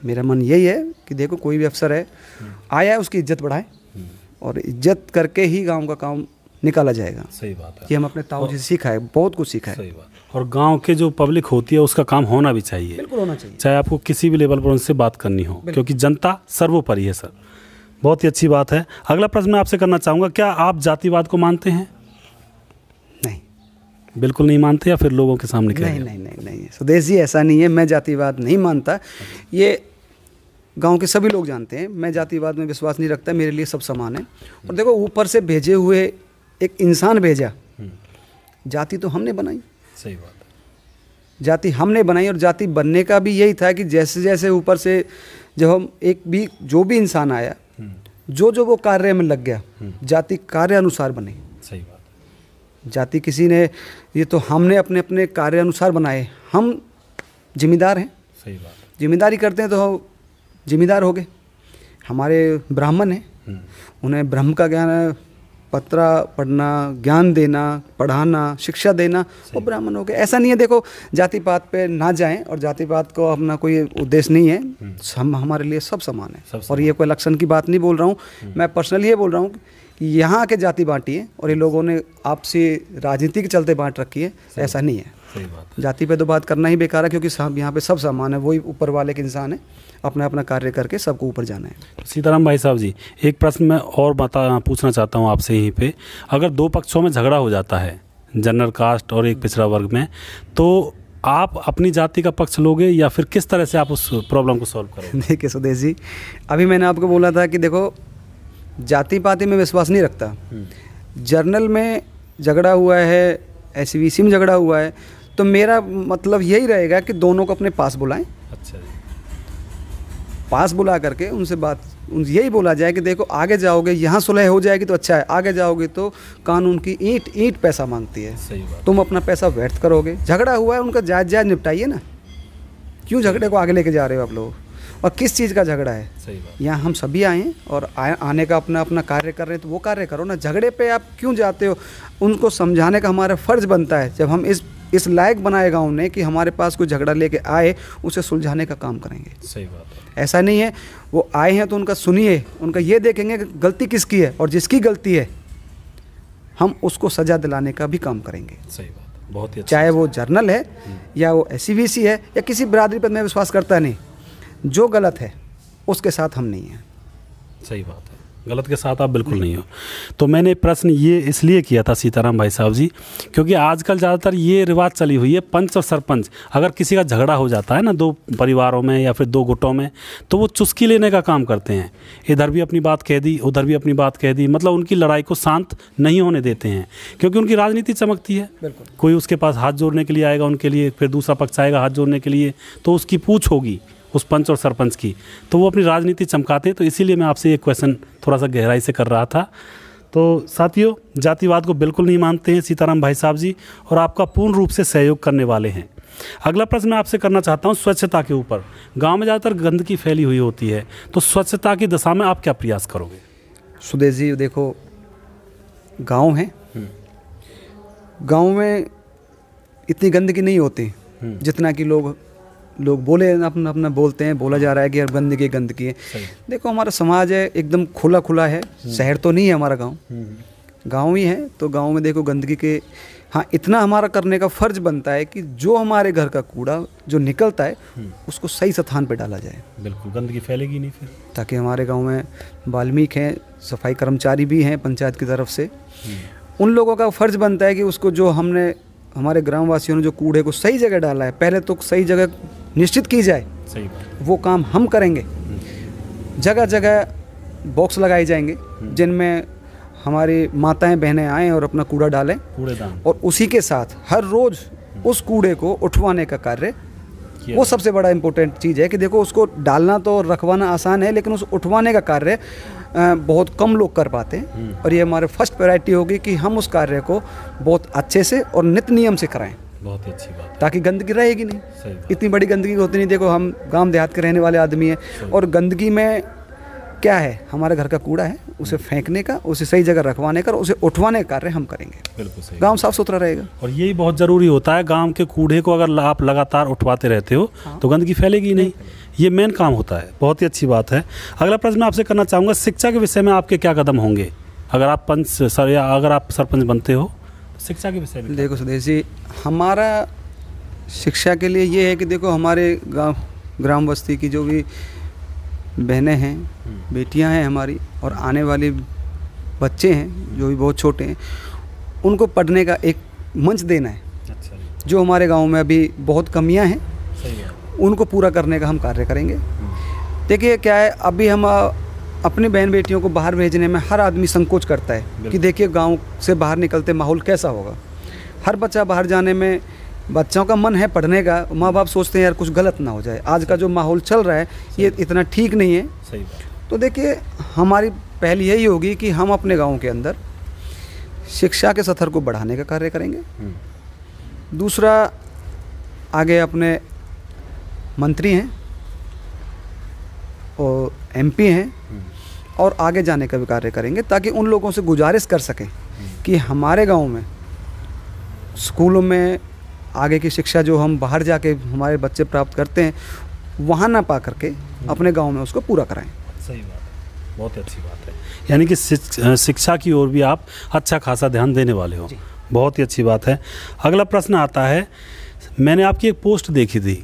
Speaker 2: मेरा मन यही है कि देखो कोई भी अफसर है आया है उसकी इज्जत बढ़ाए और इज्जत करके ही गांव का काम निकाला जाएगा।
Speaker 1: सही बात है।
Speaker 2: ये हम अपने ताऊ जी से सीखा है, बहुत कुछ सीखा है।
Speaker 1: सही बात। और गांव के जो पब्लिक होती है उसका काम होना भी चाहिए,
Speaker 2: बिल्कुल होना चाहिए,
Speaker 1: चाहे आपको किसी भी लेवल पर उनसे बात करनी हो, क्योंकि जनता सर्वोपरि है सर। बहुत ही अच्छी बात है। अगला प्रश्न मैं आपसे करना चाहूँगा, क्या आप जातिवाद को मानते हैं?
Speaker 2: नहीं,
Speaker 1: बिल्कुल नहीं मानते, या फिर लोगों के सामने कह रहे हैं?
Speaker 2: नहीं सुदेश जी, ऐसा नहीं है। मैं जातिवाद नहीं मानता, ये गांव के सभी लोग जानते हैं। मैं जातिवाद में विश्वास नहीं रखता, मेरे लिए सब समान है। और देखो ऊपर से भेजे हुए एक इंसान भेजा, जाति तो हमने बनाई।
Speaker 1: सही बात है।
Speaker 2: जाति हमने बनाई और जाति बनने का भी यही था कि जैसे जैसे ऊपर से जब हम जो भी इंसान आया, जो वो कार्य में लग गया, जाति कार्य अनुसार बने।
Speaker 1: सही बात।
Speaker 2: जाति किसी ने, ये तो हमने अपने अपने कार्य अनुसार बनाए। हम जिम्मेदार हैं।
Speaker 1: सही बात।
Speaker 2: जिम्मेदारी करते हैं तो जिम्मेदार हो गए। हमारे ब्राह्मण हैं, उन्हें ब्रह्म का ज्ञान है, पत्रा पढ़ना, ज्ञान देना, पढ़ाना, शिक्षा देना, वो ब्राह्मण हो गए। ऐसा नहीं है, देखो जाति पात पे ना जाएं, और जाति पात को अपना कोई उद्देश्य नहीं है। हम हमारे लिए सब समान है। और ये कोई इलेक्शन की बात नहीं बोल रहा हूँ, मैं पर्सनली ये बोल रहा हूँ कि यहाँ के जाति बांटी है और ये लोगों ने आपसी राजनीति के चलते बांट रखी है, ऐसा नहीं है।
Speaker 1: सही बात।
Speaker 2: जाति पे तो बात करना ही बेकार है, क्योंकि यहाँ पे सब समान है, वही ऊपर वाले के इंसान है, अपना अपना कार्य करके सबको ऊपर जाना है।
Speaker 1: सीताराम भाई साहब जी, एक प्रश्न मैं और पूछना चाहता हूँ आपसे यहीं पे। अगर दो पक्षों में झगड़ा हो जाता है, जनरल कास्ट और एक पिछड़ा वर्ग में, तो आप अपनी जाति का पक्ष लोगे या फिर किस तरह से आप उस प्रॉब्लम को सॉल्व करोगे?
Speaker 2: देखिए सुदेश जी, अभी मैंने आपको बोला था कि देखो जाति पाति में विश्वास नहीं रखता। जर्नल में झगड़ा हुआ है, SVC में झगड़ा हुआ है, तो मेरा मतलब यही रहेगा कि दोनों को अपने पास बुलाएं।
Speaker 1: अच्छा जी।
Speaker 2: पास बुला करके उनसे यही बोला जाए कि देखो आगे जाओगे, यहाँ सुलह हो जाएगी तो अच्छा है, आगे जाओगे तो कानून की ईंट पैसा मांगती है।
Speaker 1: सही बात।
Speaker 2: तुम अपना पैसा व्यर्थ करोगे। झगड़ा हुआ है, उनका जायज़ निपटाइए ना। क्यों झगड़े को आगे लेके जा रहे हो आप लोग? और किस चीज़ का झगड़ा है? सही बात। यहाँ हम सभी आए हैं और आने का अपना अपना कार्य कर रहे हैं, तो वो कार्य करो ना। झगड़े पे आप क्यों जाते हो? उनको समझाने का हमारा फ़र्ज़ बनता है। जब हम इस लायक बनाए गाँव ने कि हमारे पास कोई झगड़ा लेके आए, उसे सुलझाने का काम करेंगे।
Speaker 1: सही बात है।
Speaker 2: ऐसा नहीं है वो आए हैं तो उनका सुनिए, उनका ये देखेंगे कि गलती किसकी है, और जिसकी गलती है हम उसको सज़ा दिलाने का भी काम करेंगे।
Speaker 1: सही बात। बहुत ही अच्छा।
Speaker 2: चाहे वो जर्नल है या वो SVC है या किसी बिरादरी पर मैं विश्वास करता नहीं। जो गलत है उसके साथ हम नहीं हैं।
Speaker 1: सही बात है, गलत के साथ आप बिल्कुल नहीं हो। तो मैंने प्रश्न ये इसलिए किया था सीताराम भाई साहब जी, क्योंकि आजकल ज़्यादातर ये रिवाज चली हुई है, पंच और सरपंच, अगर किसी का झगड़ा हो जाता है ना दो परिवारों में या फिर दो गुटों में, तो वो चुस्की लेने का काम करते हैं। इधर भी अपनी बात कह दी, उधर भी अपनी बात कह दी, मतलब उनकी लड़ाई को शांत नहीं होने देते हैं, क्योंकि उनकी राजनीति चमकती है। कोई उसके पास हाथ जोड़ने के लिए आएगा उनके लिए, फिर दूसरा पक्ष आएगा हाथ जोड़ने के लिए, तो उसकी पूछ होगी उस पंच और सरपंच की, तो वो अपनी राजनीति चमकाते हैं। तो इसीलिए मैं आपसे ये क्वेश्चन थोड़ा सा गहराई से कर रहा था। तो साथियों, जातिवाद को बिल्कुल नहीं मानते हैं सीताराम भाई साहब जी, और आपका पूर्ण रूप से सहयोग करने वाले हैं। अगला प्रश्न मैं आपसे करना चाहता हूँ स्वच्छता के ऊपर। गांव में ज़्यादातर गंदगी फैली हुई होती है, तो स्वच्छता की दिशा में आप क्या प्रयास करोगे?
Speaker 2: सुदेश जी देखो, गाँव है, गाँव में इतनी गंदगी नहीं होती जितना कि लोग बोले, अपना अपना बोलते हैं, बोला जा रहा है कि यार गंदगी है। देखो हमारा समाज है एकदम खुला है, शहर तो नहीं है हमारा गांव, गांव ही है। तो गांव में देखो गंदगी के, हाँ इतना हमारा करने का फ़र्ज़ बनता है कि जो हमारे घर का कूड़ा जो निकलता है उसको सही स्थान पे डाला जाए। बिल्कुल,
Speaker 1: गंदगी फैलेगी नहीं फिर।
Speaker 2: ताकि हमारे गाँव में वाल्मीकि हैं, सफाई कर्मचारी भी हैं पंचायत की तरफ से, उन लोगों का फ़र्ज़ बनता है कि उसको जो हमने हमारे ग्रामवासियों ने जो कूड़े को सही जगह डाला है, पहले तो सही जगह निश्चित की जाए। सही बात। वो काम हम करेंगे। जगह जगह बॉक्स लगाए जाएंगे जिनमें हमारी माताएं बहनें आएँ और अपना कूड़ा डालें, कूड़ेदान, और उसी के साथ हर रोज़ उस कूड़े को उठवाने का कार्य, वो सबसे बड़ा इम्पोर्टेंट चीज़ है कि देखो उसको डालना तो रखवाना आसान है, लेकिन उस उठवाने का कार्य बहुत कम लोग कर पाते हैं। और ये हमारे फर्स्ट प्रायोरिटी होगी कि हम उस कार्य को बहुत अच्छे से और नित्य नियम से कराएं।
Speaker 1: बहुत ही अच्छी बात है।
Speaker 2: ताकि गंदगी रहेगी नहीं।
Speaker 1: सही बात।
Speaker 2: इतनी बड़ी गंदगी होती नहीं। देखो हम गांव देहात के रहने वाले आदमी हैं और गंदगी में क्या है, हमारे घर का कूड़ा है, उसे फेंकने का, उसे सही जगह रखवाने का, उसे उठवाने का कार्य हम करेंगे।
Speaker 1: बिल्कुल सही।
Speaker 2: गांव साफ सुथरा रहेगा।
Speaker 1: और यही बहुत ज़रूरी होता है, गांव के कूड़े को अगर आप लगातार उठवाते रहते हो तो गंदगी फैलेगी नहीं। ये मेन काम होता है। बहुत ही अच्छी बात है। अगला प्रश्न मैं आपसे करना चाहूँगा, शिक्षा के विषय में आपके क्या कदम होंगे अगर आप पंच सर या अगर आप सरपंच बनते हो, तो शिक्षा के विषय में?
Speaker 2: देखो सुदेश जी, हमारा शिक्षा के लिए ये है कि देखो हमारे गाँव ग्राम बस्ती की जो भी बहनें हैं, बेटियां हैं हमारी, और आने वाले बच्चे हैं जो भी बहुत छोटे हैं, उनको पढ़ने का एक मंच देना है।
Speaker 1: अच्छा।
Speaker 2: जो हमारे गांव में अभी बहुत कमियां हैं,
Speaker 1: सही है।
Speaker 2: उनको पूरा करने का हम कार्य करेंगे। देखिए क्या है, अभी हम अपनी बहन बेटियों को बाहर भेजने में हर आदमी संकोच करता है कि देखिए गांव से बाहर निकलते माहौल कैसा होगा। हर बच्चा बाहर जाने में, बच्चों का मन है पढ़ने का, माँ बाप सोचते हैं यार कुछ गलत ना हो जाए, आज का जो माहौल चल रहा है ये इतना ठीक नहीं है।
Speaker 1: सही बात।
Speaker 2: तो देखिए हमारी पहल यही होगी कि हम अपने गांव के अंदर शिक्षा के स्तर को बढ़ाने का कार्य करेंगे। दूसरा, आगे अपने मंत्री हैं और एमपी हैं, और आगे जाने का भी कार्य करेंगे ताकि उन लोगों से गुजारिश कर सकें कि हमारे गांव में स्कूलों में आगे की शिक्षा जो हम बाहर जाके हमारे बच्चे प्राप्त करते हैं, वहाँ ना पा करके अपने गांव में उसको पूरा कराएं।
Speaker 1: सही बात है। बहुत ही अच्छी बात है। यानी कि शिक्षा की ओर भी आप अच्छा खासा ध्यान देने वाले हो। बहुत ही अच्छी बात है। अगला प्रश्न आता है, मैंने आपकी एक पोस्ट देखी थी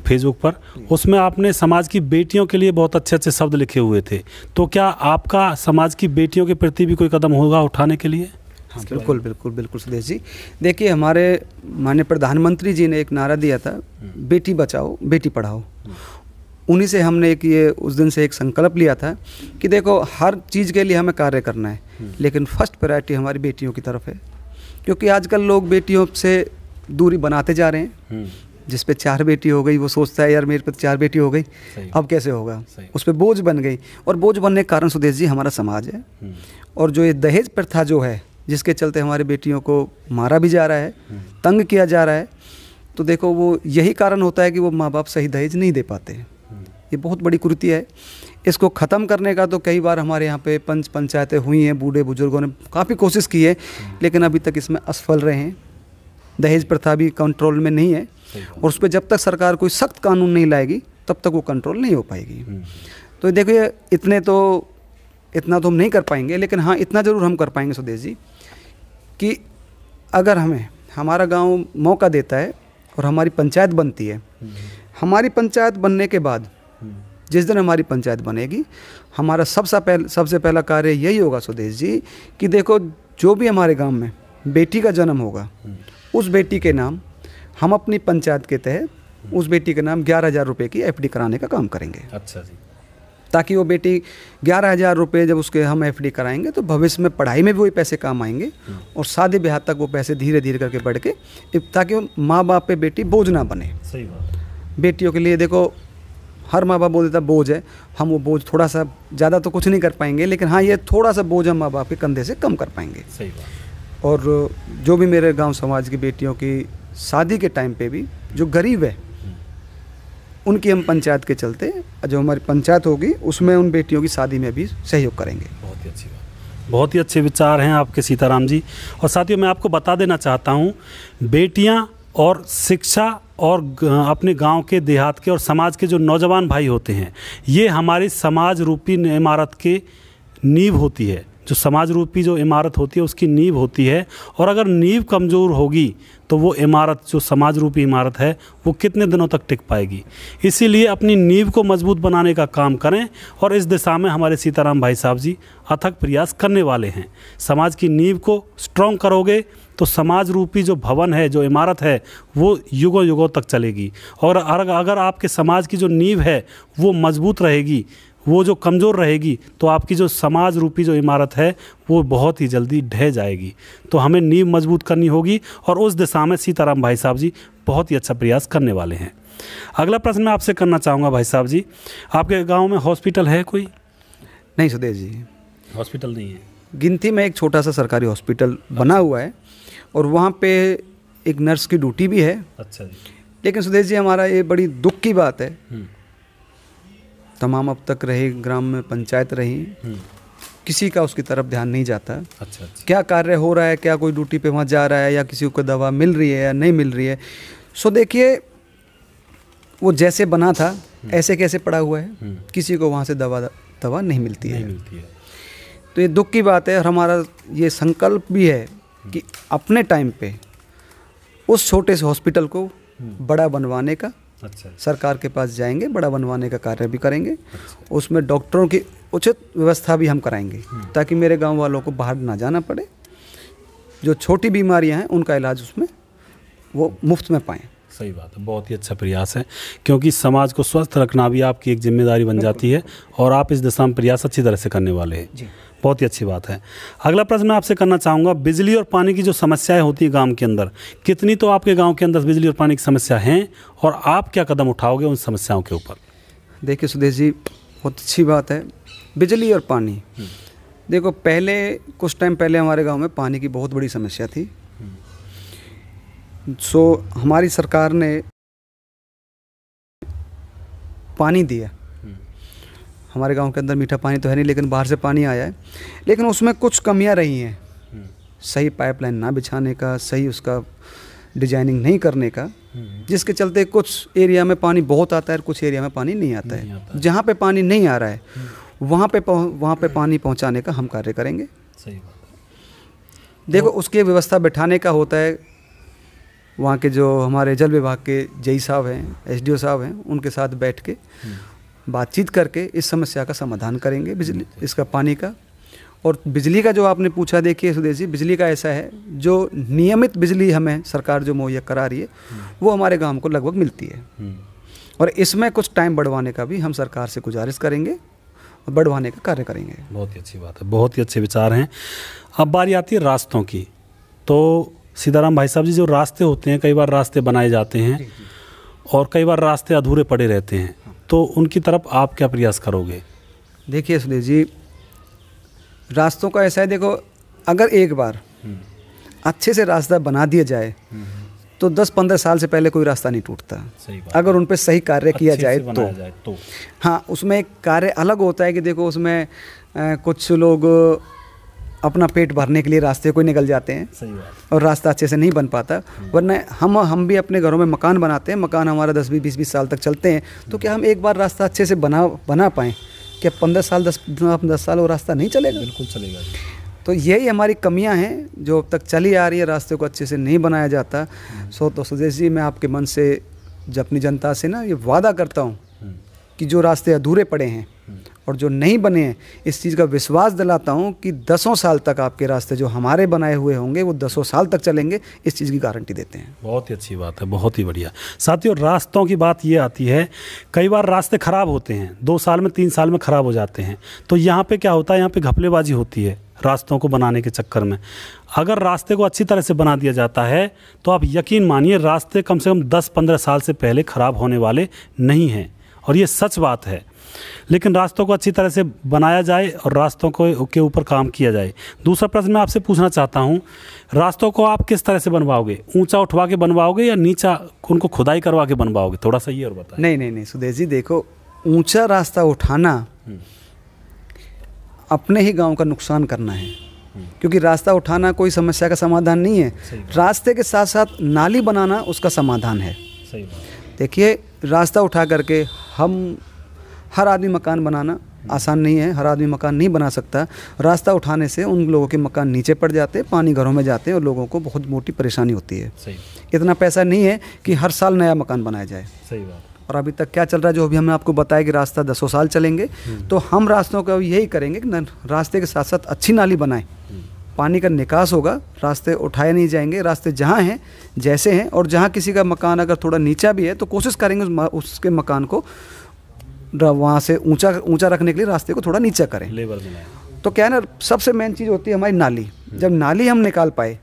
Speaker 1: फेसबुक पर, उसमें आपने समाज की बेटियों के लिए बहुत अच्छे अच्छे शब्द लिखे हुए थे। तो क्या आपका समाज की बेटियों के प्रति भी कोई कदम होगा उठाने के लिए?
Speaker 2: हाँ, बिल्कुल बिल्कुल बिल्कुल सुदेश जी। देखिए हमारे माननीय प्रधानमंत्री जी ने एक नारा दिया था, बेटी बचाओ बेटी पढ़ाओ। उन्हीं से हमने एक ये उस दिन से एक संकल्प लिया था कि देखो हर चीज़ के लिए हमें कार्य करना है, लेकिन फर्स्ट प्रायोरिटी हमारी बेटियों की तरफ है। क्योंकि आजकल लोग बेटियों से दूरी बनाते जा रहे हैं। जिस पे 4 बेटी हो गई वो सोचता है यार मेरे पे 4 बेटी हो गई, अब कैसे होगा, उस पर बोझ बन गई। और बोझ बनने के कारण सुदेश जी हमारा समाज है, और जो ये दहेज प्रथा जो है जिसके चलते हमारी बेटियों को मारा भी जा रहा है, तंग किया जा रहा है, तो देखो वो यही कारण होता है कि वो माँ बाप सही दहेज नहीं दे पाते। ये बहुत बड़ी कुरीति है। इसको ख़त्म करने का तो कई बार हमारे यहाँ पे पंचायतें हुई हैं, बूढ़े बुजुर्गों ने काफ़ी कोशिश की है, लेकिन अभी तक इसमें असफल रहे हैं। दहेज प्रथा भी कंट्रोल में नहीं है, और उस पर जब तक सरकार कोई सख्त कानून नहीं लाएगी तब तक वो कंट्रोल नहीं हो पाएगी। तो देखिए इतना तो हम नहीं कर पाएंगे, लेकिन हाँ इतना ज़रूर हम कर पाएंगे सुदेश जी कि अगर हमें हमारा गांव मौका देता है और हमारी पंचायत बनती है, हमारी पंचायत बनने के बाद जिस दिन हमारी पंचायत बनेगी, हमारा सबसे पहला कार्य यही होगा सुदेश जी कि देखो जो भी हमारे गांव में बेटी का जन्म होगा, उस बेटी के नाम हम अपनी पंचायत के तहत उस बेटी के नाम 11,000 रुपये की एफडी कराने का काम करेंगे।
Speaker 1: अच्छा जी।
Speaker 2: ताकि वो बेटी 11,000 रुपये जब उसके हम एफडी कराएंगे तो भविष्य में पढ़ाई में भी वही पैसे काम आएंगे, और शादी ब्याह तक वो पैसे धीरे धीरे करके बढ़ के, ताकि माँ बाप पे बेटी बोझ ना बने।
Speaker 1: सही बात।
Speaker 2: बेटियों के लिए देखो हर माँ बाप बोल देता बोझ है, हम वो बोझ थोड़ा सा, ज़्यादा तो कुछ नहीं कर पाएंगे, लेकिन हाँ ये थोड़ा सा बोझ हम माँ बाप के कंधे से कम कर पाएंगे।
Speaker 1: सही बात।
Speaker 2: और जो भी मेरे गाँव समाज की बेटियों की शादी के टाइम पे भी जो गरीब है, उनकी हम पंचायत के चलते जो हमारी पंचायत होगी उसमें उन बेटियों की शादी में भी सहयोग करेंगे।
Speaker 1: बहुत ही अच्छी बात। बहुत ही अच्छे विचार हैं आपके सीताराम जी। और साथियों मैं आपको बता देना चाहता हूँ, बेटियाँ और शिक्षा और अपने गांव के, देहात के और समाज के जो नौजवान भाई होते हैं, ये हमारी समाज रूपी इमारत की नींव होती है। जो समाज रूपी जो इमारत होती है उसकी नींव होती है, और अगर नींव कमज़ोर होगी तो वो इमारत, जो समाज रूपी इमारत है, वो कितने दिनों तक टिक पाएगी। इसीलिए अपनी नींव को मजबूत बनाने का काम करें, और इस दिशा में हमारे सीताराम भाई साहब जी अथक प्रयास करने वाले हैं। समाज की नींव को स्ट्रॉन्ग करोगे तो समाज रूपी जो भवन है, जो इमारत है, वो युगों युगों तक चलेगी। और अगर आपके समाज की जो नींव है वो मजबूत रहेगी, वो जो कमज़ोर रहेगी, तो आपकी जो समाज रूपी जो इमारत है वो बहुत ही जल्दी ढह जाएगी। तो हमें नींव मजबूत करनी होगी, और उस दिशा में सीताराम भाई साहब जी बहुत ही अच्छा प्रयास करने वाले हैं। अगला प्रश्न मैं आपसे करना चाहूँगा भाई साहब जी, आपके गांव में हॉस्पिटल है कोई?
Speaker 2: नहीं सुदेश जी,
Speaker 1: हॉस्पिटल नहीं है।
Speaker 2: गिनती में एक छोटा सा सरकारी हॉस्पिटल बना हुआ है, और वहाँ पे एक नर्स की ड्यूटी भी है।
Speaker 1: अच्छा जी।
Speaker 2: लेकिन सुदेश जी हमारा ये बड़ी दुख की बात है, तमाम अब तक रही ग्राम में पंचायत रही, किसी का उसकी तरफ ध्यान नहीं जाता।
Speaker 1: अच्छा।
Speaker 2: क्या कार्य हो रहा है, क्या कोई ड्यूटी पे वहाँ जा रहा है, या किसी को दवा मिल रही है या नहीं मिल रही है। सो देखिए, वो जैसे बना था ऐसे कैसे पड़ा हुआ है, किसी को वहाँ से दवा नहीं मिलती है। तो ये दुख की बात है। और हमारा ये संकल्प भी है कि अपने टाइम पे उस छोटे से हॉस्पिटल को बड़ा बनवाने का,
Speaker 1: अच्छा,
Speaker 2: सरकार के पास जाएंगे, बड़ा बनवाने का कार्य भी करेंगे। उसमें डॉक्टरों की उचित व्यवस्था भी हम कराएंगे ताकि मेरे गांव वालों को बाहर ना जाना पड़े। जो छोटी बीमारियां हैं उनका इलाज उसमें वो मुफ्त में पाएँ।
Speaker 1: सही बात है, बहुत ही अच्छा प्रयास है, क्योंकि समाज को स्वस्थ रखना भी आपकी एक जिम्मेदारी बन जाती है और आप इस दिशा में प्रयास अच्छी तरह से करने वाले हैं जी। बहुत ही अच्छी बात है। अगला प्रश्न मैं आपसे करना चाहूँगा, बिजली और पानी की जो समस्याएं होती हैं गांव के अंदर, कितनी तो आपके गांव के अंदर बिजली और पानी की समस्या हैं और आप क्या कदम उठाओगे उन समस्याओं के ऊपर?
Speaker 2: देखिए सुदेश जी, बहुत अच्छी बात है। बिजली और पानी, देखो पहले कुछ टाइम पहले हमारे गाँव में पानी की बहुत बड़ी समस्या थी। सो हमारी सरकार ने पानी दिया। हमारे गांव के अंदर मीठा पानी तो है नहीं, लेकिन बाहर से पानी आया है। लेकिन उसमें कुछ कमियां रही हैं, सही पाइपलाइन ना बिछाने का, सही उसका डिजाइनिंग नहीं करने का, जिसके चलते कुछ एरिया में पानी बहुत आता है और कुछ एरिया में पानी नहीं आता है। जहाँ पे पानी नहीं आ रहा है वहाँ पे पानी पहुँचाने का हम कार्य करेंगे।
Speaker 1: सही बात है।
Speaker 2: देखो उसकी व्यवस्था बिठाने का होता है, वहाँ के जो हमारे जल विभाग के जेई साहब हैं, एसडीओ साहब हैं, उनके साथ बैठ के बातचीत करके इस समस्या का समाधान करेंगे, बिजली इसका पानी का। और बिजली का जो आपने पूछा, देखिए सुदेश जी, बिजली का ऐसा है, जो नियमित बिजली हमें सरकार जो मुहैया करा रही है वो हमारे गांव को लगभग मिलती है। और इसमें कुछ टाइम बढ़वाने का भी हम सरकार से गुजारिश करेंगे और बढ़वाने का कार्य करेंगे।
Speaker 1: बहुत ही अच्छी बात है, बहुत ही अच्छे विचार हैं। अब बारी आती है रास्तों की। तो सीताराम भाई साहब जी, जो रास्ते होते हैं, कई बार रास्ते बनाए जाते हैं और कई बार रास्ते अधूरे पड़े रहते हैं, तो उनकी तरफ आप क्या प्रयास करोगे?
Speaker 2: देखिए सुदेश जी, रास्तों का ऐसा है, देखो अगर एक बार अच्छे से रास्ता बना दिया जाए तो 10-15 साल से पहले कोई रास्ता नहीं टूटता। अगर उन पर सही कार्य किया जाए तो। हाँ, उसमें एक कार्य अलग होता है कि देखो उसमें कुछ लोग अपना पेट भरने के लिए रास्ते को निकल जाते हैं।
Speaker 1: सही बात।
Speaker 2: और रास्ता अच्छे से नहीं बन पाता। वरना हम भी अपने घरों में मकान बनाते हैं, मकान हमारा 10-20 साल तक चलते हैं, तो क्या हम एक बार रास्ता अच्छे से बना पाएँ? क्या 15 साल 10 साल वो रास्ता नहीं चलेगा?
Speaker 1: बिल्कुल चलेगा।
Speaker 2: तो यही हमारी कमियां हैं जो अब तक चली आ रही है, रास्ते को अच्छे से नहीं बनाया जाता। तो सुदेश जी, मैं आपके मन से अपनी जनता से ना ये वादा करता हूँ कि जो रास्ते अधूरे पड़े हैं और जो नहीं बने हैं, इस चीज़ का विश्वास दिलाता हूँ कि 10 साल तक आपके रास्ते जो हमारे बनाए हुए होंगे वो 10 साल तक चलेंगे, इस चीज़ की गारंटी देते हैं।
Speaker 1: बहुत ही अच्छी बात है, बहुत ही बढ़िया। साथियों, रास्तों की बात ये आती है, कई बार रास्ते ख़राब होते हैं, 2 साल में 3 साल में ख़राब हो जाते हैं। तो यहाँ पे क्या होता है, यहाँ पे घपलेबाजी होती है रास्तों को बनाने के चक्कर में। अगर रास्ते को अच्छी तरह से बना दिया जाता है तो आप यकीन मानिए, रास्ते कम से कम 10-15 साल से पहले ख़राब होने वाले नहीं हैं, और ये सच बात है। लेकिन रास्तों को अच्छी तरह से बनाया जाए और रास्तों को के ऊपर काम किया जाए। दूसरा प्रश्न मैं आपसे पूछना चाहता हूँ, रास्तों को आप किस तरह से बनवाओगे? ऊंचा उठवा के बनवाओगे या नीचा उनको खुदाई करवा के बनवाओगे? थोड़ा सा ये और बताएं।
Speaker 2: नहीं सुदेश जी, देखो ऊंचा रास्ता उठाना अपने ही गांव का नुकसान करना है, क्योंकि रास्ता उठाना कोई समस्या का समाधान नहीं है। रास्ते के साथ साथ नाली बनाना उसका समाधान है।
Speaker 1: सही बात।
Speaker 2: देखिए, रास्ता उठा करके हम हर आदमी मकान बनाना आसान नहीं है, हर आदमी मकान नहीं बना सकता। रास्ता उठाने से उन लोगों के मकान नीचे पड़ जाते हैं, पानी घरों में जाते हैं और लोगों को बहुत मोटी परेशानी होती है।
Speaker 1: सही।
Speaker 2: इतना पैसा नहीं है कि हर साल नया मकान बनाया जाए।
Speaker 1: सही बात।
Speaker 2: और अभी तक क्या चल रहा है, जो अभी हमने आपको बताया कि रास्ता 10 साल चलेंगे, तो हम रास्तों का यही करेंगे कि रास्ते के साथ साथ अच्छी नाली बनाएं, पानी का निकास होगा, रास्ते उठाए नहीं जाएंगे। रास्ते जहाँ हैं जैसे हैं, और जहाँ किसी का मकान अगर थोड़ा नीचा भी है तो कोशिश करेंगे उसके मकान को वहाँ से ऊंचा रखने के लिए रास्ते को थोड़ा नीचा करें,
Speaker 1: लेवल बनाएं।
Speaker 2: तो क्या है ना, सबसे मेन चीज़ होती है हमारी नाली। जब नाली हम निकाल पाए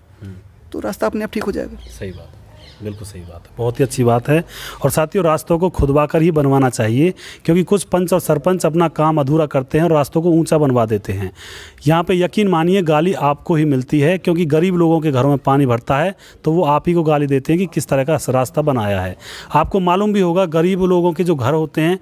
Speaker 2: तो रास्ता अपने आप ठीक हो जाएगा।
Speaker 1: सही बात। बिल्कुल सही बात है, बहुत ही अच्छी बात है। और साथियों, रास्तों को खुदवा कर ही बनवाना चाहिए, क्योंकि कुछ पंच और सरपंच अपना काम अधूरा करते हैं और रास्तों को ऊंचा बनवा देते हैं। यहाँ पे यकीन मानिए गाली आपको ही मिलती है, क्योंकि गरीब लोगों के घरों में पानी भरता है तो वो आप ही को गाली देते हैं कि किस तरह का रास्ता बनाया है। आपको मालूम भी होगा, गरीब लोगों के जो घर होते हैं,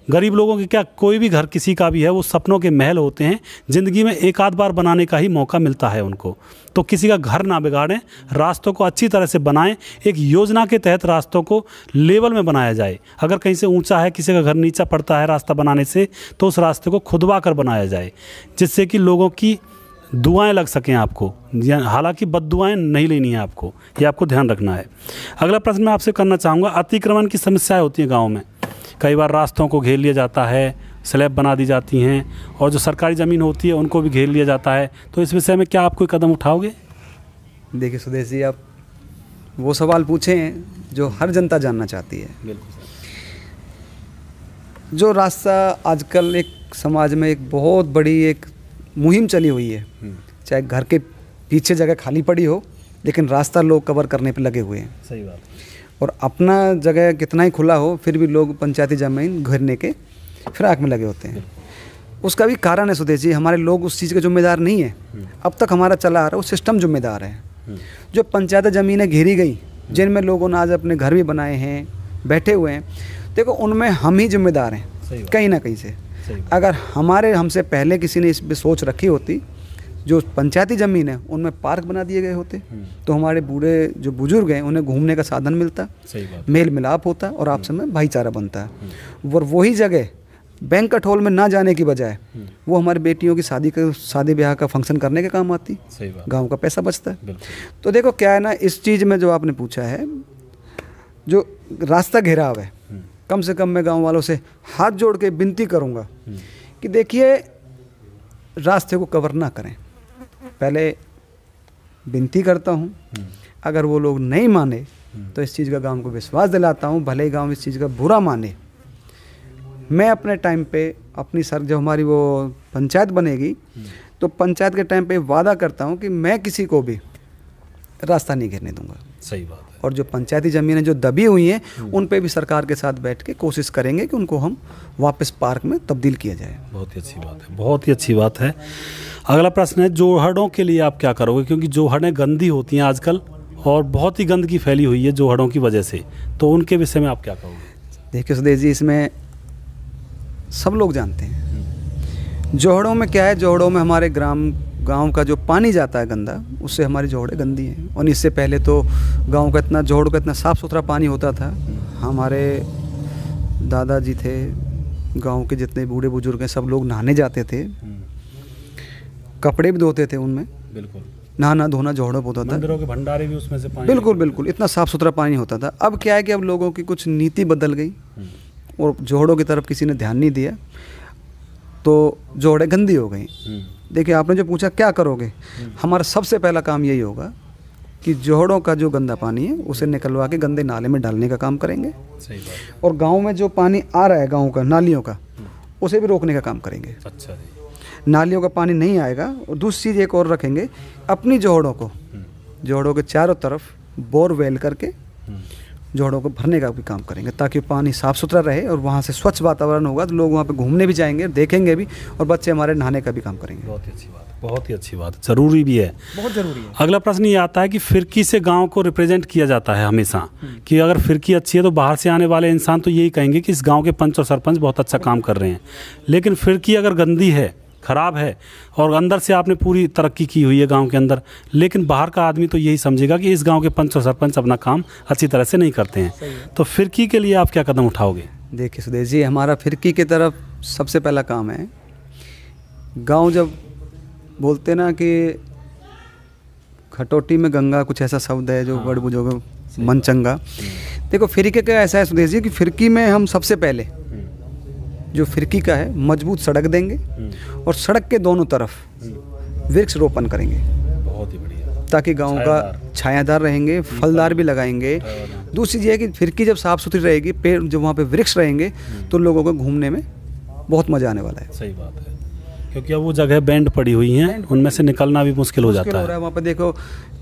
Speaker 1: गरीब लोगों के क्या, कोई भी घर किसी का भी है, वो सपनों के महल होते हैं। ज़िंदगी में एक आध बार बनाने का ही मौका मिलता है उनको। तो किसी का घर ना बिगाड़ें, रास्तों को अच्छी तरह से बनाएं। एक योजना के तहत रास्तों को लेवल में बनाया जाए। अगर कहीं से ऊंचा है, किसी का घर नीचा पड़ता है रास्ता बनाने से, तो उस रास्ते को खुदवा कर बनाया जाए, जिससे कि लोगों की दुआएं लग सकें आपको। हालांकि बद्दुआएं नहीं लेनी है आपको, ये आपको ध्यान रखना है। अगला प्रश्न मैं आपसे करना चाहूँगा, अतिक्रमण की समस्याएँ होती हैं गाँव में। कई बार रास्तों को घेर लिया जाता है, स्लैब बना दी जाती हैं, और जो सरकारी ज़मीन होती है उनको भी घेर लिया जाता है। तो इस विषय में क्या आप कोई कदम उठाओगे?
Speaker 2: देखिए सुदेश जी, आप वो सवाल पूछे हैं जो हर जनता जानना चाहती है।
Speaker 1: बिल्कुल सर।
Speaker 2: जो रास्ता आजकल एक समाज में एक बहुत बड़ी एक मुहिम चली हुई है, चाहे घर के पीछे जगह खाली पड़ी हो, लेकिन रास्ता लोग कवर करने पे लगे हुए हैं।
Speaker 1: सही बात है।
Speaker 2: और अपना जगह कितना ही खुला हो, फिर भी लोग पंचायती ज़मीन घेरने के फिराक में लगे होते हैं। उसका भी कारण है सुदेश जी, हमारे लोग उस चीज़ के जिम्मेदार नहीं है। अब तक हमारा चला आ रहा है वो सिस्टम जिम्मेदार है। जो पंचायत ज़मीनें घेरी गई, जिनमें लोगों ने आज अपने घर भी बनाए हैं, बैठे हुए हैं, देखो उनमें हम ही जिम्मेदार हैं कहीं ना कहीं से। अगर हमसे पहले किसी ने इस पर सोच रखी होती, जो पंचायती ज़मीन है उनमें पार्क बना दिए गए होते, तो हमारे बूढ़े जो बुजुर्ग हैं उन्हें घूमने का साधन मिलता, मेल मिलाप होता और आपस में भाईचारा बनता है। और वही जगह बैंक्वेट हॉल में ना जाने की बजाय वो हमारी बेटियों की शादी ब्याह का फंक्शन करने के काम आती, गांव का पैसा बचता है। तो देखो क्या है ना, इस चीज़ में जो आपने पूछा है, जो रास्ता घेराव है, कम से कम मैं गाँव वालों से हाथ जोड़ के विनती करूँगा कि देखिए रास्ते को कवर ना करें। पहले विनती करता हूँ, अगर वो लोग नहीं माने तो इस चीज़ का गांव को विश्वास दिलाता हूँ, भले ही गांव इस चीज़ का बुरा माने। मैं अपने टाइम पे अपनी जब हमारी वो पंचायत बनेगी, तो पंचायत के टाइम पे वादा करता हूँ कि मैं किसी को भी रास्ता नहीं घेरने दूंगा।
Speaker 1: सही बात है।
Speaker 2: और जो पंचायती ज़मीनें जो दबी हुई हैं, उन पे भी सरकार के साथ बैठ के कोशिश करेंगे कि उनको हम वापस पार्क में तब्दील किया जाए।
Speaker 1: बहुत ही अच्छी बात है, बहुत ही अच्छी बात है। अगला प्रश्न है, जोहड़ों के लिए आप क्या करोगे? क्योंकि जोहड़ें गंदी होती हैं आजकल और बहुत ही गंदगी फैली हुई है जोहड़ों की वजह से, तो उनके विषय में आप क्या कहोगे?
Speaker 2: देखिए सुदेश जी, इसमें सब लोग जानते हैं जोहड़ों में क्या है। जोहड़ों में हमारे गांव का जो पानी जाता है गंदा, उससे हमारी जोहड़ें गंदी हैं। और इससे पहले तो गांव का इतना जोहड़ों का इतना साफ़ सुथरा पानी होता था। हमारे दादाजी थे, गांव के जितने बूढ़े बुजुर्ग हैं, सब लोग नहाने जाते थे, कपड़े भी धोते थे उनमें। बिल्कुल, नहाना धोना जोहड़ों होता था,
Speaker 1: मंदिरों के भंडारे भी उसमें से पानी।
Speaker 2: बिल्कुल बिल्कुल, इतना साफ़ सुथरा पानी होता था। अब क्या है कि अब लोगों की कुछ नीति बदल गई और जोहड़ों की तरफ किसी ने ध्यान नहीं दिया, तो जोहड़ें गंदी हो गई। देखिए आपने जो पूछा क्या करोगे, हमारा सबसे पहला काम यही होगा कि जोहड़ों का जो गंदा पानी है उसे निकलवा के गंदे नाले में डालने का काम करेंगे।
Speaker 1: सही बात।
Speaker 2: और गांव में जो पानी आ रहा है गांव का, नालियों का, उसे भी रोकने का काम करेंगे।
Speaker 1: अच्छा जी।
Speaker 2: नालियों का पानी नहीं आएगा। और दूसरी चीज़ एक और रखेंगे, अपनी जोहड़ों को, जोहड़ों के चारों तरफ बोरवेल करके जोहड़ों को भरने का भी काम करेंगे, ताकि पानी साफ़ सुथरा रहे और वहाँ से स्वच्छ वातावरण होगा तो लोग वहाँ पे घूमने भी जाएंगे, देखेंगे भी, और बच्चे हमारे नहाने का भी काम करेंगे।
Speaker 1: बहुत ही अच्छी बात है, बहुत ही अच्छी बात, ज़रूरी भी है,
Speaker 2: बहुत ज़रूरी है।
Speaker 1: अगला प्रश्न ये आता है कि फिरकी से गांव को रिप्रेजेंट किया जाता है हमेशा, कि अगर फिरकी अच्छी है तो बाहर से आने वाले इंसान तो यही कहेंगे कि इस गाँव के पंच और सरपंच बहुत अच्छा काम कर रहे हैं। लेकिन फिरकी अगर गंदी है, ख़राब है, और अंदर से आपने पूरी तरक्की की हुई है गांव के अंदर, लेकिन बाहर का आदमी तो यही समझेगा कि इस गांव के पंच और सरपंच अपना काम अच्छी तरह से नहीं करते हैं। तो फिरकी के लिए आप क्या कदम उठाओगे?
Speaker 2: देखिए सुदेश जी, हमारा फिरकी की तरफ सबसे पहला काम है, गांव जब बोलते ना कि खटोटी में गंगा, कुछ ऐसा शब्द है जो बड़ बुजुर्ग मन चंगा। देखो फिरकी का ऐसा है सुदेश जी कि फिरकी में हम सबसे पहले जो फिरकी का है मजबूत सड़क देंगे और सड़क के दोनों तरफ वृक्ष रोपण करेंगे।
Speaker 1: बहुत ही बढ़िया,
Speaker 2: ताकि गांव का छायादार रहेंगे, फलदार भी लगाएंगे। दूसरी चीज़ है कि फिरकी जब साफ़ सुथरी रहेगी, पेड़ जब वहाँ पे वृक्ष रहेंगे, तो लोगों को घूमने में बहुत मज़ा आने वाला है।
Speaker 1: सही बात है। क्योंकि अब वो जगह बैंड पड़ी हुई हैं, उनमें से निकलना भी मुश्किल हो जाता है।
Speaker 2: वहाँ पर देखो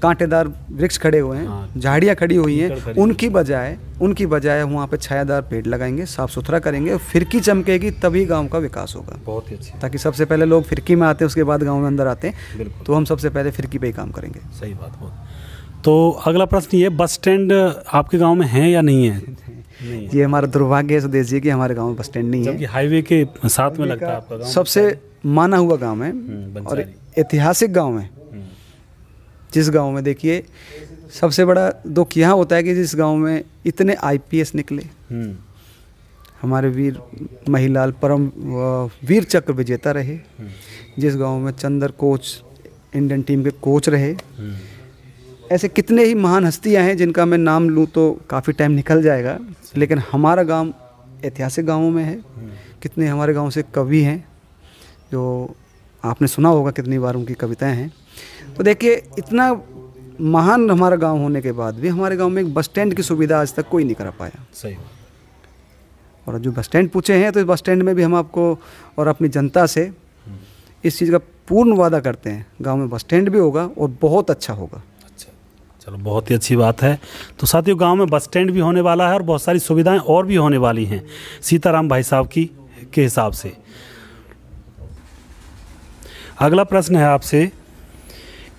Speaker 2: कांटेदार वृक्ष खड़े हुए हैं,
Speaker 1: हाँ,
Speaker 2: झाड़ियाँ खड़ी हुई हैं, उनकी बजाय वहाँ पे छायादार पेड़ लगाएंगे, साफ सुथरा करेंगे, फिरकी चमकेगी, तभी गांव का विकास होगा।
Speaker 1: बहुत ही अच्छी,
Speaker 2: ताकि सबसे पहले लोग फिरकी में आते हैं, उसके बाद गांव में अंदर आते हैं।
Speaker 1: बिल्कुल,
Speaker 2: तो हम सबसे पहले फिरकी पे ही काम करेंगे।
Speaker 1: सही बात। बहुत। तो अगला प्रश्न ये, बस स्टैंड आपके गाँव में है या नहीं है? नहीं है।
Speaker 2: ये हमारा दुर्भाग्य है सुदेश जी कि हमारे गाँव में बस स्टैंड नहीं है।
Speaker 1: हाईवे के साथ में लगता है आपका गाँव।
Speaker 2: सबसे माना हुआ गाँव है और ऐतिहासिक गाँव है। जिस गांव में देखिए सबसे बड़ा दुख यहाँ होता है कि जिस गांव में इतने आईपीएस निकले, हमारे वीर महिलाल परम वीर चक्र विजेता रहे, जिस गांव में चंदर कोच इंडियन टीम के कोच रहे, ऐसे कितने ही महान हस्तियां हैं जिनका मैं नाम लूँ तो काफ़ी टाइम निकल जाएगा, लेकिन हमारा गांव ऐतिहासिक गाँवों में है। कितने हमारे गाँव से कवि हैं जो आपने सुना होगा, कितनी बार उनकी कविताएँ हैं। तो देखिए इतना महान हमारा गांव होने के बाद भी हमारे गांव में एक बस स्टैंड की सुविधा आज तक कोई नहीं करा पाया।
Speaker 1: सही।
Speaker 2: और जो बस स्टैंड पूछे हैं तो इस बस स्टैंड में भी हम आपको और अपनी जनता से इस चीज़ का पूर्ण वादा करते हैं, गांव में बस स्टैंड भी होगा और बहुत अच्छा होगा।
Speaker 1: अच्छा, चलो बहुत ही अच्छी बात है। तो साथियों, गाँव में बस स्टैंड भी होने वाला है और बहुत सारी सुविधाएँ और भी होने वाली हैं सीताराम भाई साहब के हिसाब से। अगला प्रश्न है आपसे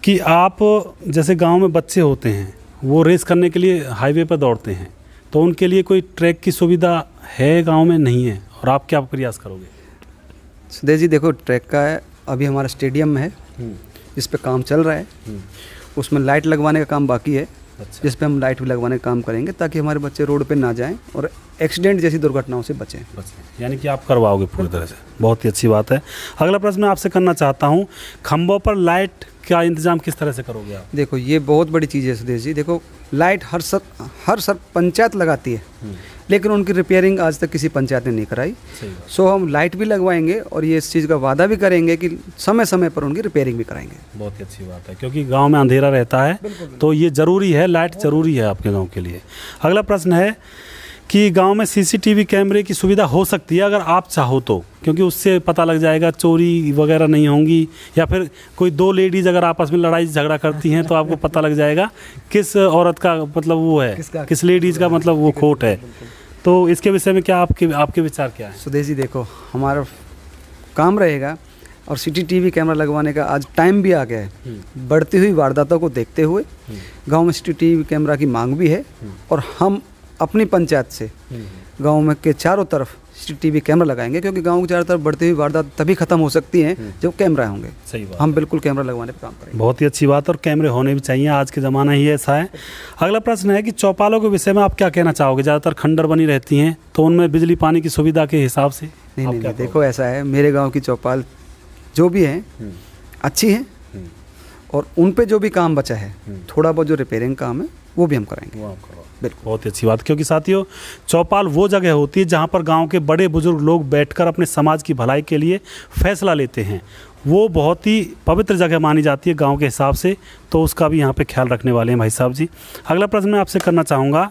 Speaker 1: कि आप जैसे गांव में बच्चे होते हैं, वो रेस करने के लिए हाईवे पर दौड़ते हैं, तो उनके लिए कोई ट्रैक की सुविधा है गांव में? नहीं है, और आप क्या प्रयास करोगे?
Speaker 2: सुदेश जी देखो, ट्रैक का है अभी हमारा स्टेडियम में है, जिस पे काम चल रहा है, उसमें लाइट लगवाने का काम बाकी है। अच्छा। जिस पे हम लाइट भी लगवाने का काम करेंगे ताकि हमारे बच्चे रोड पे ना जाएं और एक्सीडेंट जैसी दुर्घटनाओं से बचें।
Speaker 1: यानी कि आप करवाओगे पूरी तरह से। बहुत ही अच्छी बात है। अगला प्रश्न मैं आपसे करना चाहता हूँ, खंभों पर लाइट का इंतजाम किस तरह से करोगे आप?
Speaker 2: देखो ये बहुत बड़ी चीज़ है सुदेश जी। देखो लाइट हर सर पंचायत लगाती है, लेकिन उनकी रिपेयरिंग आज तक किसी पंचायत ने नहीं कराई। सो हम लाइट भी लगवाएंगे और ये इस चीज़ का वादा भी करेंगे कि समय समय पर उनकी रिपेयरिंग भी कराएंगे।
Speaker 1: बहुत ही अच्छी बात है, क्योंकि गांव में अंधेरा रहता है, तो ये ज़रूरी है, लाइट ज़रूरी है आपके गांव के लिए। अगला प्रश्न है कि गांव में सीसीटीवी कैमरे की सुविधा हो सकती है अगर आप चाहो तो, क्योंकि उससे पता लग जाएगा, चोरी वगैरह नहीं होंगी, या फिर कोई दो लेडीज़ अगर आपस में लड़ाई झगड़ा करती हैं तो आपको पता लग जाएगा किस औरत का मतलब वो है, किस लेडीज़ का मतलब वो खोट है। तो इसके विषय में क्या आपके विचार क्या है?
Speaker 2: सुदेश जी देखो, हमारा काम रहेगा और सीसीटीवी कैमरा लगवाने का आज टाइम भी आ गया है। बढ़ती हुई वारदातों को देखते हुए गांव में सीसीटीवी कैमरा की मांग भी है और हम अपनी पंचायत से गांव में के चारों तरफ सीसीटीवी कैमरा लगाएंगे, क्योंकि गांव के चारों तरफ बढ़ती हुई वारदात तभी खत्म हो सकती हैं जब कैमरा होंगे।
Speaker 1: सही बात।
Speaker 2: हम बिल्कुल कैमरा लगवाने पर काम करेंगे।
Speaker 1: बहुत ही अच्छी बात, और कैमरे होने भी चाहिए, आज के ज़माना ही ऐसा है। अगला प्रश्न है कि चौपालों के विषय में आप क्या कहना चाहोगे? ज़्यादातर खंडर बनी रहती हैं, तो उनमें बिजली पानी की सुविधा के हिसाब से
Speaker 2: नहीं, देखो ऐसा है, मेरे गाँव की चौपाल जो भी हैं अच्छी हैं और उन पे जो भी काम बचा है, थोड़ा बहुत जो रिपेयरिंग काम है वो भी हम कराएंगे।
Speaker 1: बिल्कुल, बहुत ही अच्छी बात, क्योंकि साथियों चौपाल वो जगह होती है जहाँ पर गांव के बड़े बुजुर्ग लोग बैठकर अपने समाज की भलाई के लिए फैसला लेते हैं। वो बहुत ही पवित्र जगह मानी जाती है गांव के हिसाब से, तो उसका भी यहाँ पे ख्याल रखने वाले हैं भाई साहब जी। अगला प्रश्न मैं आपसे करना चाहूँगा,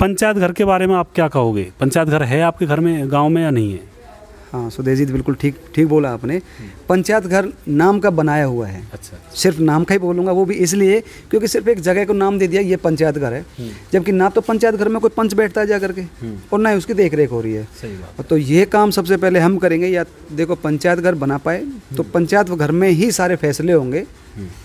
Speaker 1: पंचायत घर के बारे में आप क्या कहोगे? पंचायत घर है आपके घर में, गाँव में, या नहीं है?
Speaker 2: हाँ सुदेश जी बिल्कुल ठीक बोला आपने। पंचायत घर नाम का बनाया हुआ है। अच्छा। सिर्फ नाम का ही बोलूँगा, वो भी इसलिए क्योंकि सिर्फ एक जगह को नाम दे दिया ये पंचायत घर है, जबकि ना तो पंचायत घर में कोई पंच बैठता है जा करके और ना ही उसकी देख रेख हो रही है।
Speaker 1: सही बात।
Speaker 2: तो ये काम सबसे पहले हम करेंगे। या देखो पंचायत घर बना पाए तो पंचायत घर में ही सारे फैसले होंगे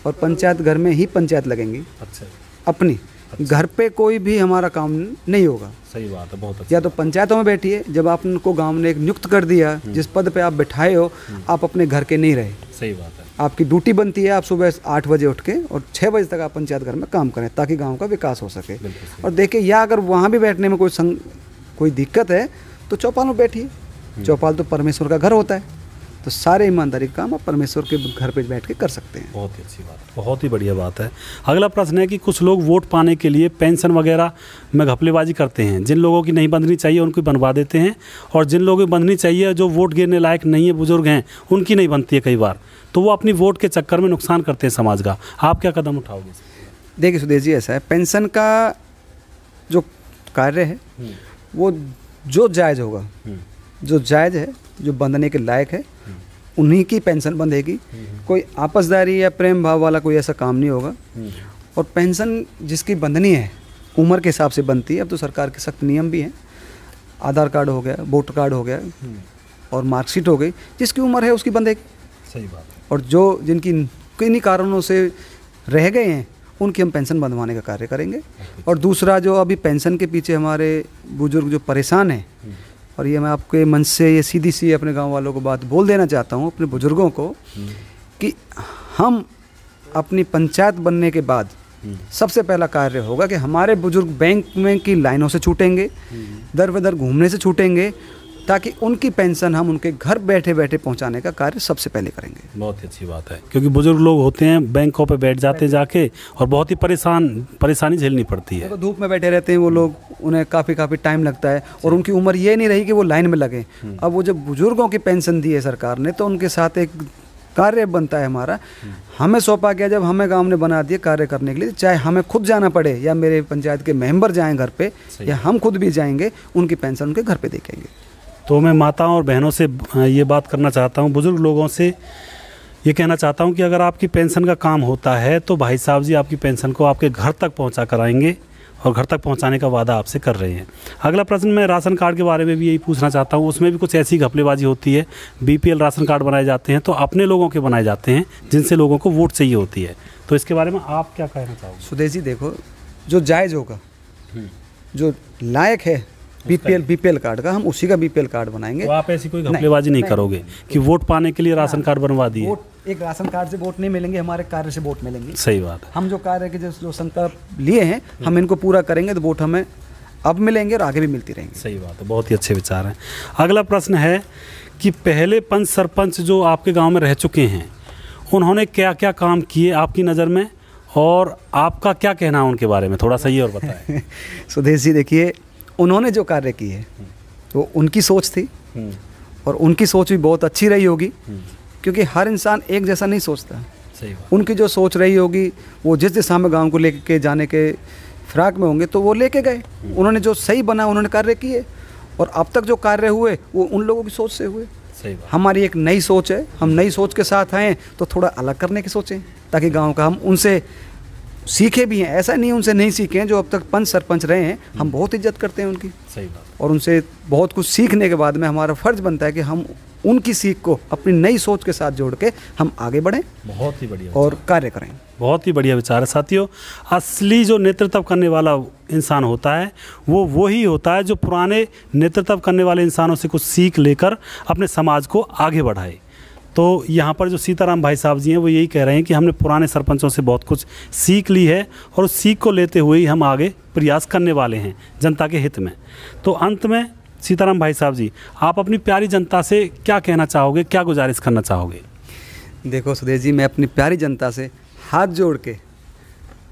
Speaker 2: और पंचायत घर में ही पंचायत लगेंगी। अच्छा। अपनी घर पे कोई भी हमारा काम नहीं होगा।
Speaker 1: सही बात है, बहुत अच्छा।
Speaker 2: या तो पंचायतों में बैठिए, जब आपको गांव ने एक नियुक्त कर दिया, जिस पद पे आप बैठाए हो, आप अपने घर के नहीं रहे।
Speaker 1: सही बात है।
Speaker 2: आपकी ड्यूटी बनती है, आप सुबह 8 बजे उठ के और 6 बजे तक आप पंचायत घर में काम करें ताकि गांव का विकास हो सके। और देखिए, या अगर वहाँ भी बैठने में कोई दिक्कत है तो चौपाल में बैठिए। चौपाल तो परमेश्वर का घर होता है, तो सारे ईमानदारी काम आप परमेश्वर के घर पे बैठ के कर सकते हैं।
Speaker 1: बहुत ही अच्छी बात, बहुत ही बढ़िया बात है। अगला प्रश्न है कि कुछ लोग वोट पाने के लिए पेंशन वगैरह में घपलेबाजी करते हैं। जिन लोगों की नहीं बंधनी चाहिए उनको बनवा देते हैं, और जिन लोगों की बंधनी चाहिए, जो वोट गिरने लायक नहीं है, बुजुर्ग हैं, उनकी नहीं बनती है कई बार, तो वो अपनी वोट के चक्कर में नुकसान करते हैं समाज का। आप क्या कदम उठाओगे?
Speaker 2: देखिए सुदेश जी, ऐसा है, पेंशन का जो कार्य है वो जो जायज़ होगा, जो जायज़ है, जो बंधने के लायक है, उन्हीं की पेंशन बंधेगी। कोई आपसदारी या प्रेम भाव वाला कोई ऐसा काम नहीं होगा। और पेंशन जिसकी बंधनी है उम्र के हिसाब से बनती है। अब तो सरकार के सख्त नियम भी हैं। आधार कार्ड हो गया, वोटर कार्ड हो गया और मार्कशीट हो गई, जिसकी उम्र है उसकी बंधेगी।
Speaker 1: सही बात है।
Speaker 2: और जो जिनकी किन्हीं कारणों से रह गए हैं उनकी हम पेंशन बंधवाने का कार्य करेंगे। और दूसरा, जो अभी पेंशन के पीछे हमारे बुजुर्ग जो परेशान हैं, और ये मैं आपके मंच से ये सीधी सी अपने गांव वालों को बात बोल देना चाहता हूँ, अपने बुजुर्गों को, कि हम अपनी पंचायत बनने के बाद सबसे पहला कार्य होगा कि हमारे बुजुर्ग बैंक में की लाइनों से छूटेंगे, दर बदर घूमने से छूटेंगे, ताकि उनकी पेंशन हम उनके घर बैठे बैठे पहुंचाने का कार्य सबसे पहले करेंगे।
Speaker 1: बहुत ही अच्छी बात है, क्योंकि बुजुर्ग लोग होते हैं बैंकों पे बैठ जाते जाके और बहुत ही परेशानी झेलनी पड़ती है।
Speaker 2: तो धूप में बैठे रहते हैं वो लोग, उन्हें काफ़ी टाइम लगता है और उनकी उम्र ये नहीं रही कि वो लाइन में लगे। अब वो जब बुजुर्गों की पेंशन दी है सरकार ने, तो उनके साथ एक कार्य बनता है हमारा, हमें सौंपा गया, जब हमें गांव ने बना दिया कार्य करने के लिए, चाहे हमें खुद जाना पड़े या मेरे पंचायत के मेंबर जाएं घर पे, या हम खुद भी जाएंगे, उनकी पेंशन उनके घर पे देखेंगे।
Speaker 1: तो मैं माताओं और बहनों से ये बात करना चाहता हूँ, बुजुर्ग लोगों से ये कहना चाहता हूँ कि अगर आपकी पेंशन का काम होता है तो भाई साहब जी आपकी पेंशन को आपके घर तक पहुँचा कर आएंगे और घर तक पहुंचाने का वादा आपसे कर रहे हैं। अगला प्रश्न मैं राशन कार्ड के बारे में भी यही पूछना चाहता हूं, उसमें भी कुछ ऐसी घपलेबाजी होती है। बीपीएल राशन कार्ड बनाए जाते हैं तो अपने लोगों के बनाए जाते हैं जिनसे लोगों को वोट चाहिए होती है, तो इसके बारे में आप क्या कहना चाहोगे?
Speaker 2: सुदेश जी देखो, जो जायज़ होगा, जो लायक है बीपीएल कार्ड का, हम उसी का बीपीएल कार्ड बनाएंगे।
Speaker 1: तो आप ऐसी कोई घपलेबाजी नहीं करोगे कि वोट पाने के लिए राशन कार्ड बनवा दिए?
Speaker 2: एक राशन कार्ड से वोट नहीं मिलेंगे, हमारे कार्य से वोट मिलेंगे।
Speaker 1: सही बात है।
Speaker 2: हम जो कार्य के जो संकल्प लिए हैं, हम इनको पूरा करेंगे तो वोट हमें अब मिलेंगे और आगे भी मिलती रहेंगी।
Speaker 1: सही बात है, बहुत ही अच्छे विचार हैं। अगला प्रश्न है कि पहले पंच सरपंच जो आपके गांव में रह चुके हैं, उन्होंने क्या क्या काम किए आपकी नज़र में, और आपका क्या कहना है उनके बारे में, थोड़ा सा ये और बताएं।
Speaker 2: सुदेश जी देखिए, उन्होंने जो कार्य किए वो उनकी सोच थी, और उनकी सोच भी बहुत अच्छी रही होगी, क्योंकि हर इंसान एक जैसा नहीं सोचता।
Speaker 1: सही बात।
Speaker 2: उनकी जो सोच रही होगी, वो जिस दिशा में गांव को लेके जाने के फिराक में होंगे, तो वो लेके गए। उन्होंने जो सही बना उन्होंने कार्य किए, और अब तक जो कार्य हुए वो उन लोगों की सोच से हुए।
Speaker 1: सही बात।
Speaker 2: हमारी एक नई सोच है, हम नई सोच के साथ आए तो थोड़ा अलग करने की सोचें, ताकि गाँव का हम उनसे सीखे भी हैं। ऐसा नहीं उनसे नहीं सीखे हैं, जो अब तक पंच सरपंच रहे हैं, हम बहुत इज्जत करते हैं उनकी।
Speaker 1: सही बात।
Speaker 2: और उनसे बहुत कुछ सीखने के बाद में हमारा फ़र्ज़ बनता है कि हम उनकी सीख को अपनी नई सोच के साथ जोड़ के हम आगे बढ़ें,
Speaker 1: बहुत ही बढ़िया,
Speaker 2: और कार्य करें।
Speaker 1: बहुत ही बढ़िया विचार है साथियों। असली जो नेतृत्व करने वाला इंसान होता है वो ही होता है जो पुराने नेतृत्व करने वाले इंसानों से कुछ सीख लेकर अपने समाज को आगे बढ़ाए। तो यहाँ पर जो सीताराम भाई साहब जी हैं वो यही कह रहे हैं कि हमने पुराने सरपंचों से बहुत कुछ सीख ली है, और उस सीख को लेते हुए ही हम आगे प्रयास करने वाले हैं जनता के हित में। तो अंत में सीताराम भाई साहब जी, आप अपनी प्यारी जनता से क्या कहना चाहोगे, क्या गुजारिश करना चाहोगे?
Speaker 2: देखो सुदेश जी, मैं अपनी प्यारी जनता से हाथ जोड़ के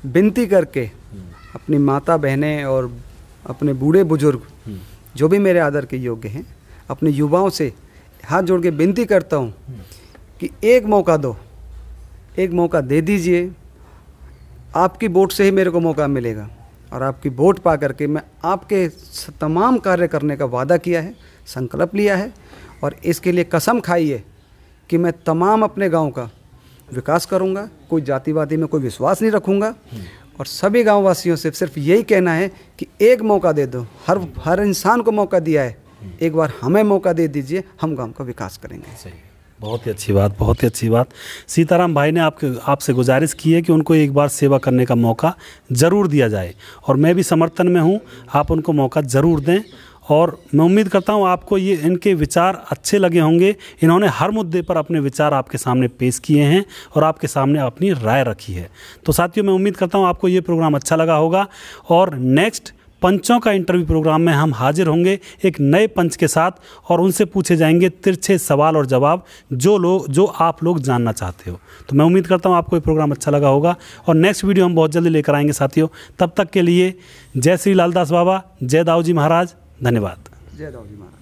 Speaker 2: विनती करके, अपनी माता बहनें और अपने बूढ़े बुजुर्ग जो भी मेरे आदर के योग्य हैं, अपने युवाओं से हाथ जोड़ के विनती करता हूँ कि एक मौका दो, एक मौका दे दीजिए। आपकी वोट से ही मेरे को मौका मिलेगा, और आपकी वोट पा करके मैं आपके तमाम कार्य करने का वादा किया है, संकल्प लिया है, और इसके लिए कसम खाई है कि मैं तमाम अपने गांव का विकास करूंगा। कोई जातिवादी में कोई विश्वास नहीं रखूंगा, और सभी गांव वासियों से सिर्फ यही कहना है कि एक मौका दे दो। हर इंसान को मौका दिया है, एक बार हमें मौका दे दीजिए, हम गांव का विकास करेंगे।
Speaker 1: सही, बहुत ही अच्छी बात, बहुत ही अच्छी बात। सीताराम भाई ने आपसे गुजारिश की है कि उनको एक बार सेवा करने का मौका ज़रूर दिया जाए, और मैं भी समर्थन में हूँ, आप उनको मौका ज़रूर दें। और मैं उम्मीद करता हूँ आपको ये इनके विचार अच्छे लगे होंगे। इन्होंने हर मुद्दे पर अपने विचार आपके सामने पेश किए हैं और आपके सामने अपनी राय रखी है। तो साथियों, मैं उम्मीद करता हूँ आपको ये प्रोग्राम अच्छा लगा होगा, और नेक्स्ट पंचों का इंटरव्यू प्रोग्राम में हम हाजिर होंगे एक नए पंच के साथ, और उनसे पूछे जाएंगे तिरछे सवाल और जवाब जो आप लोग जानना चाहते हो। तो मैं उम्मीद करता हूँ आपको ये प्रोग्राम अच्छा लगा होगा, और नेक्स्ट वीडियो हम बहुत जल्दी लेकर आएंगे साथियों। तब तक के लिए जय श्री लालदास बाबा, जय दाऊ जी महाराज, धन्यवाद।
Speaker 2: जय दाऊ जी महाराज।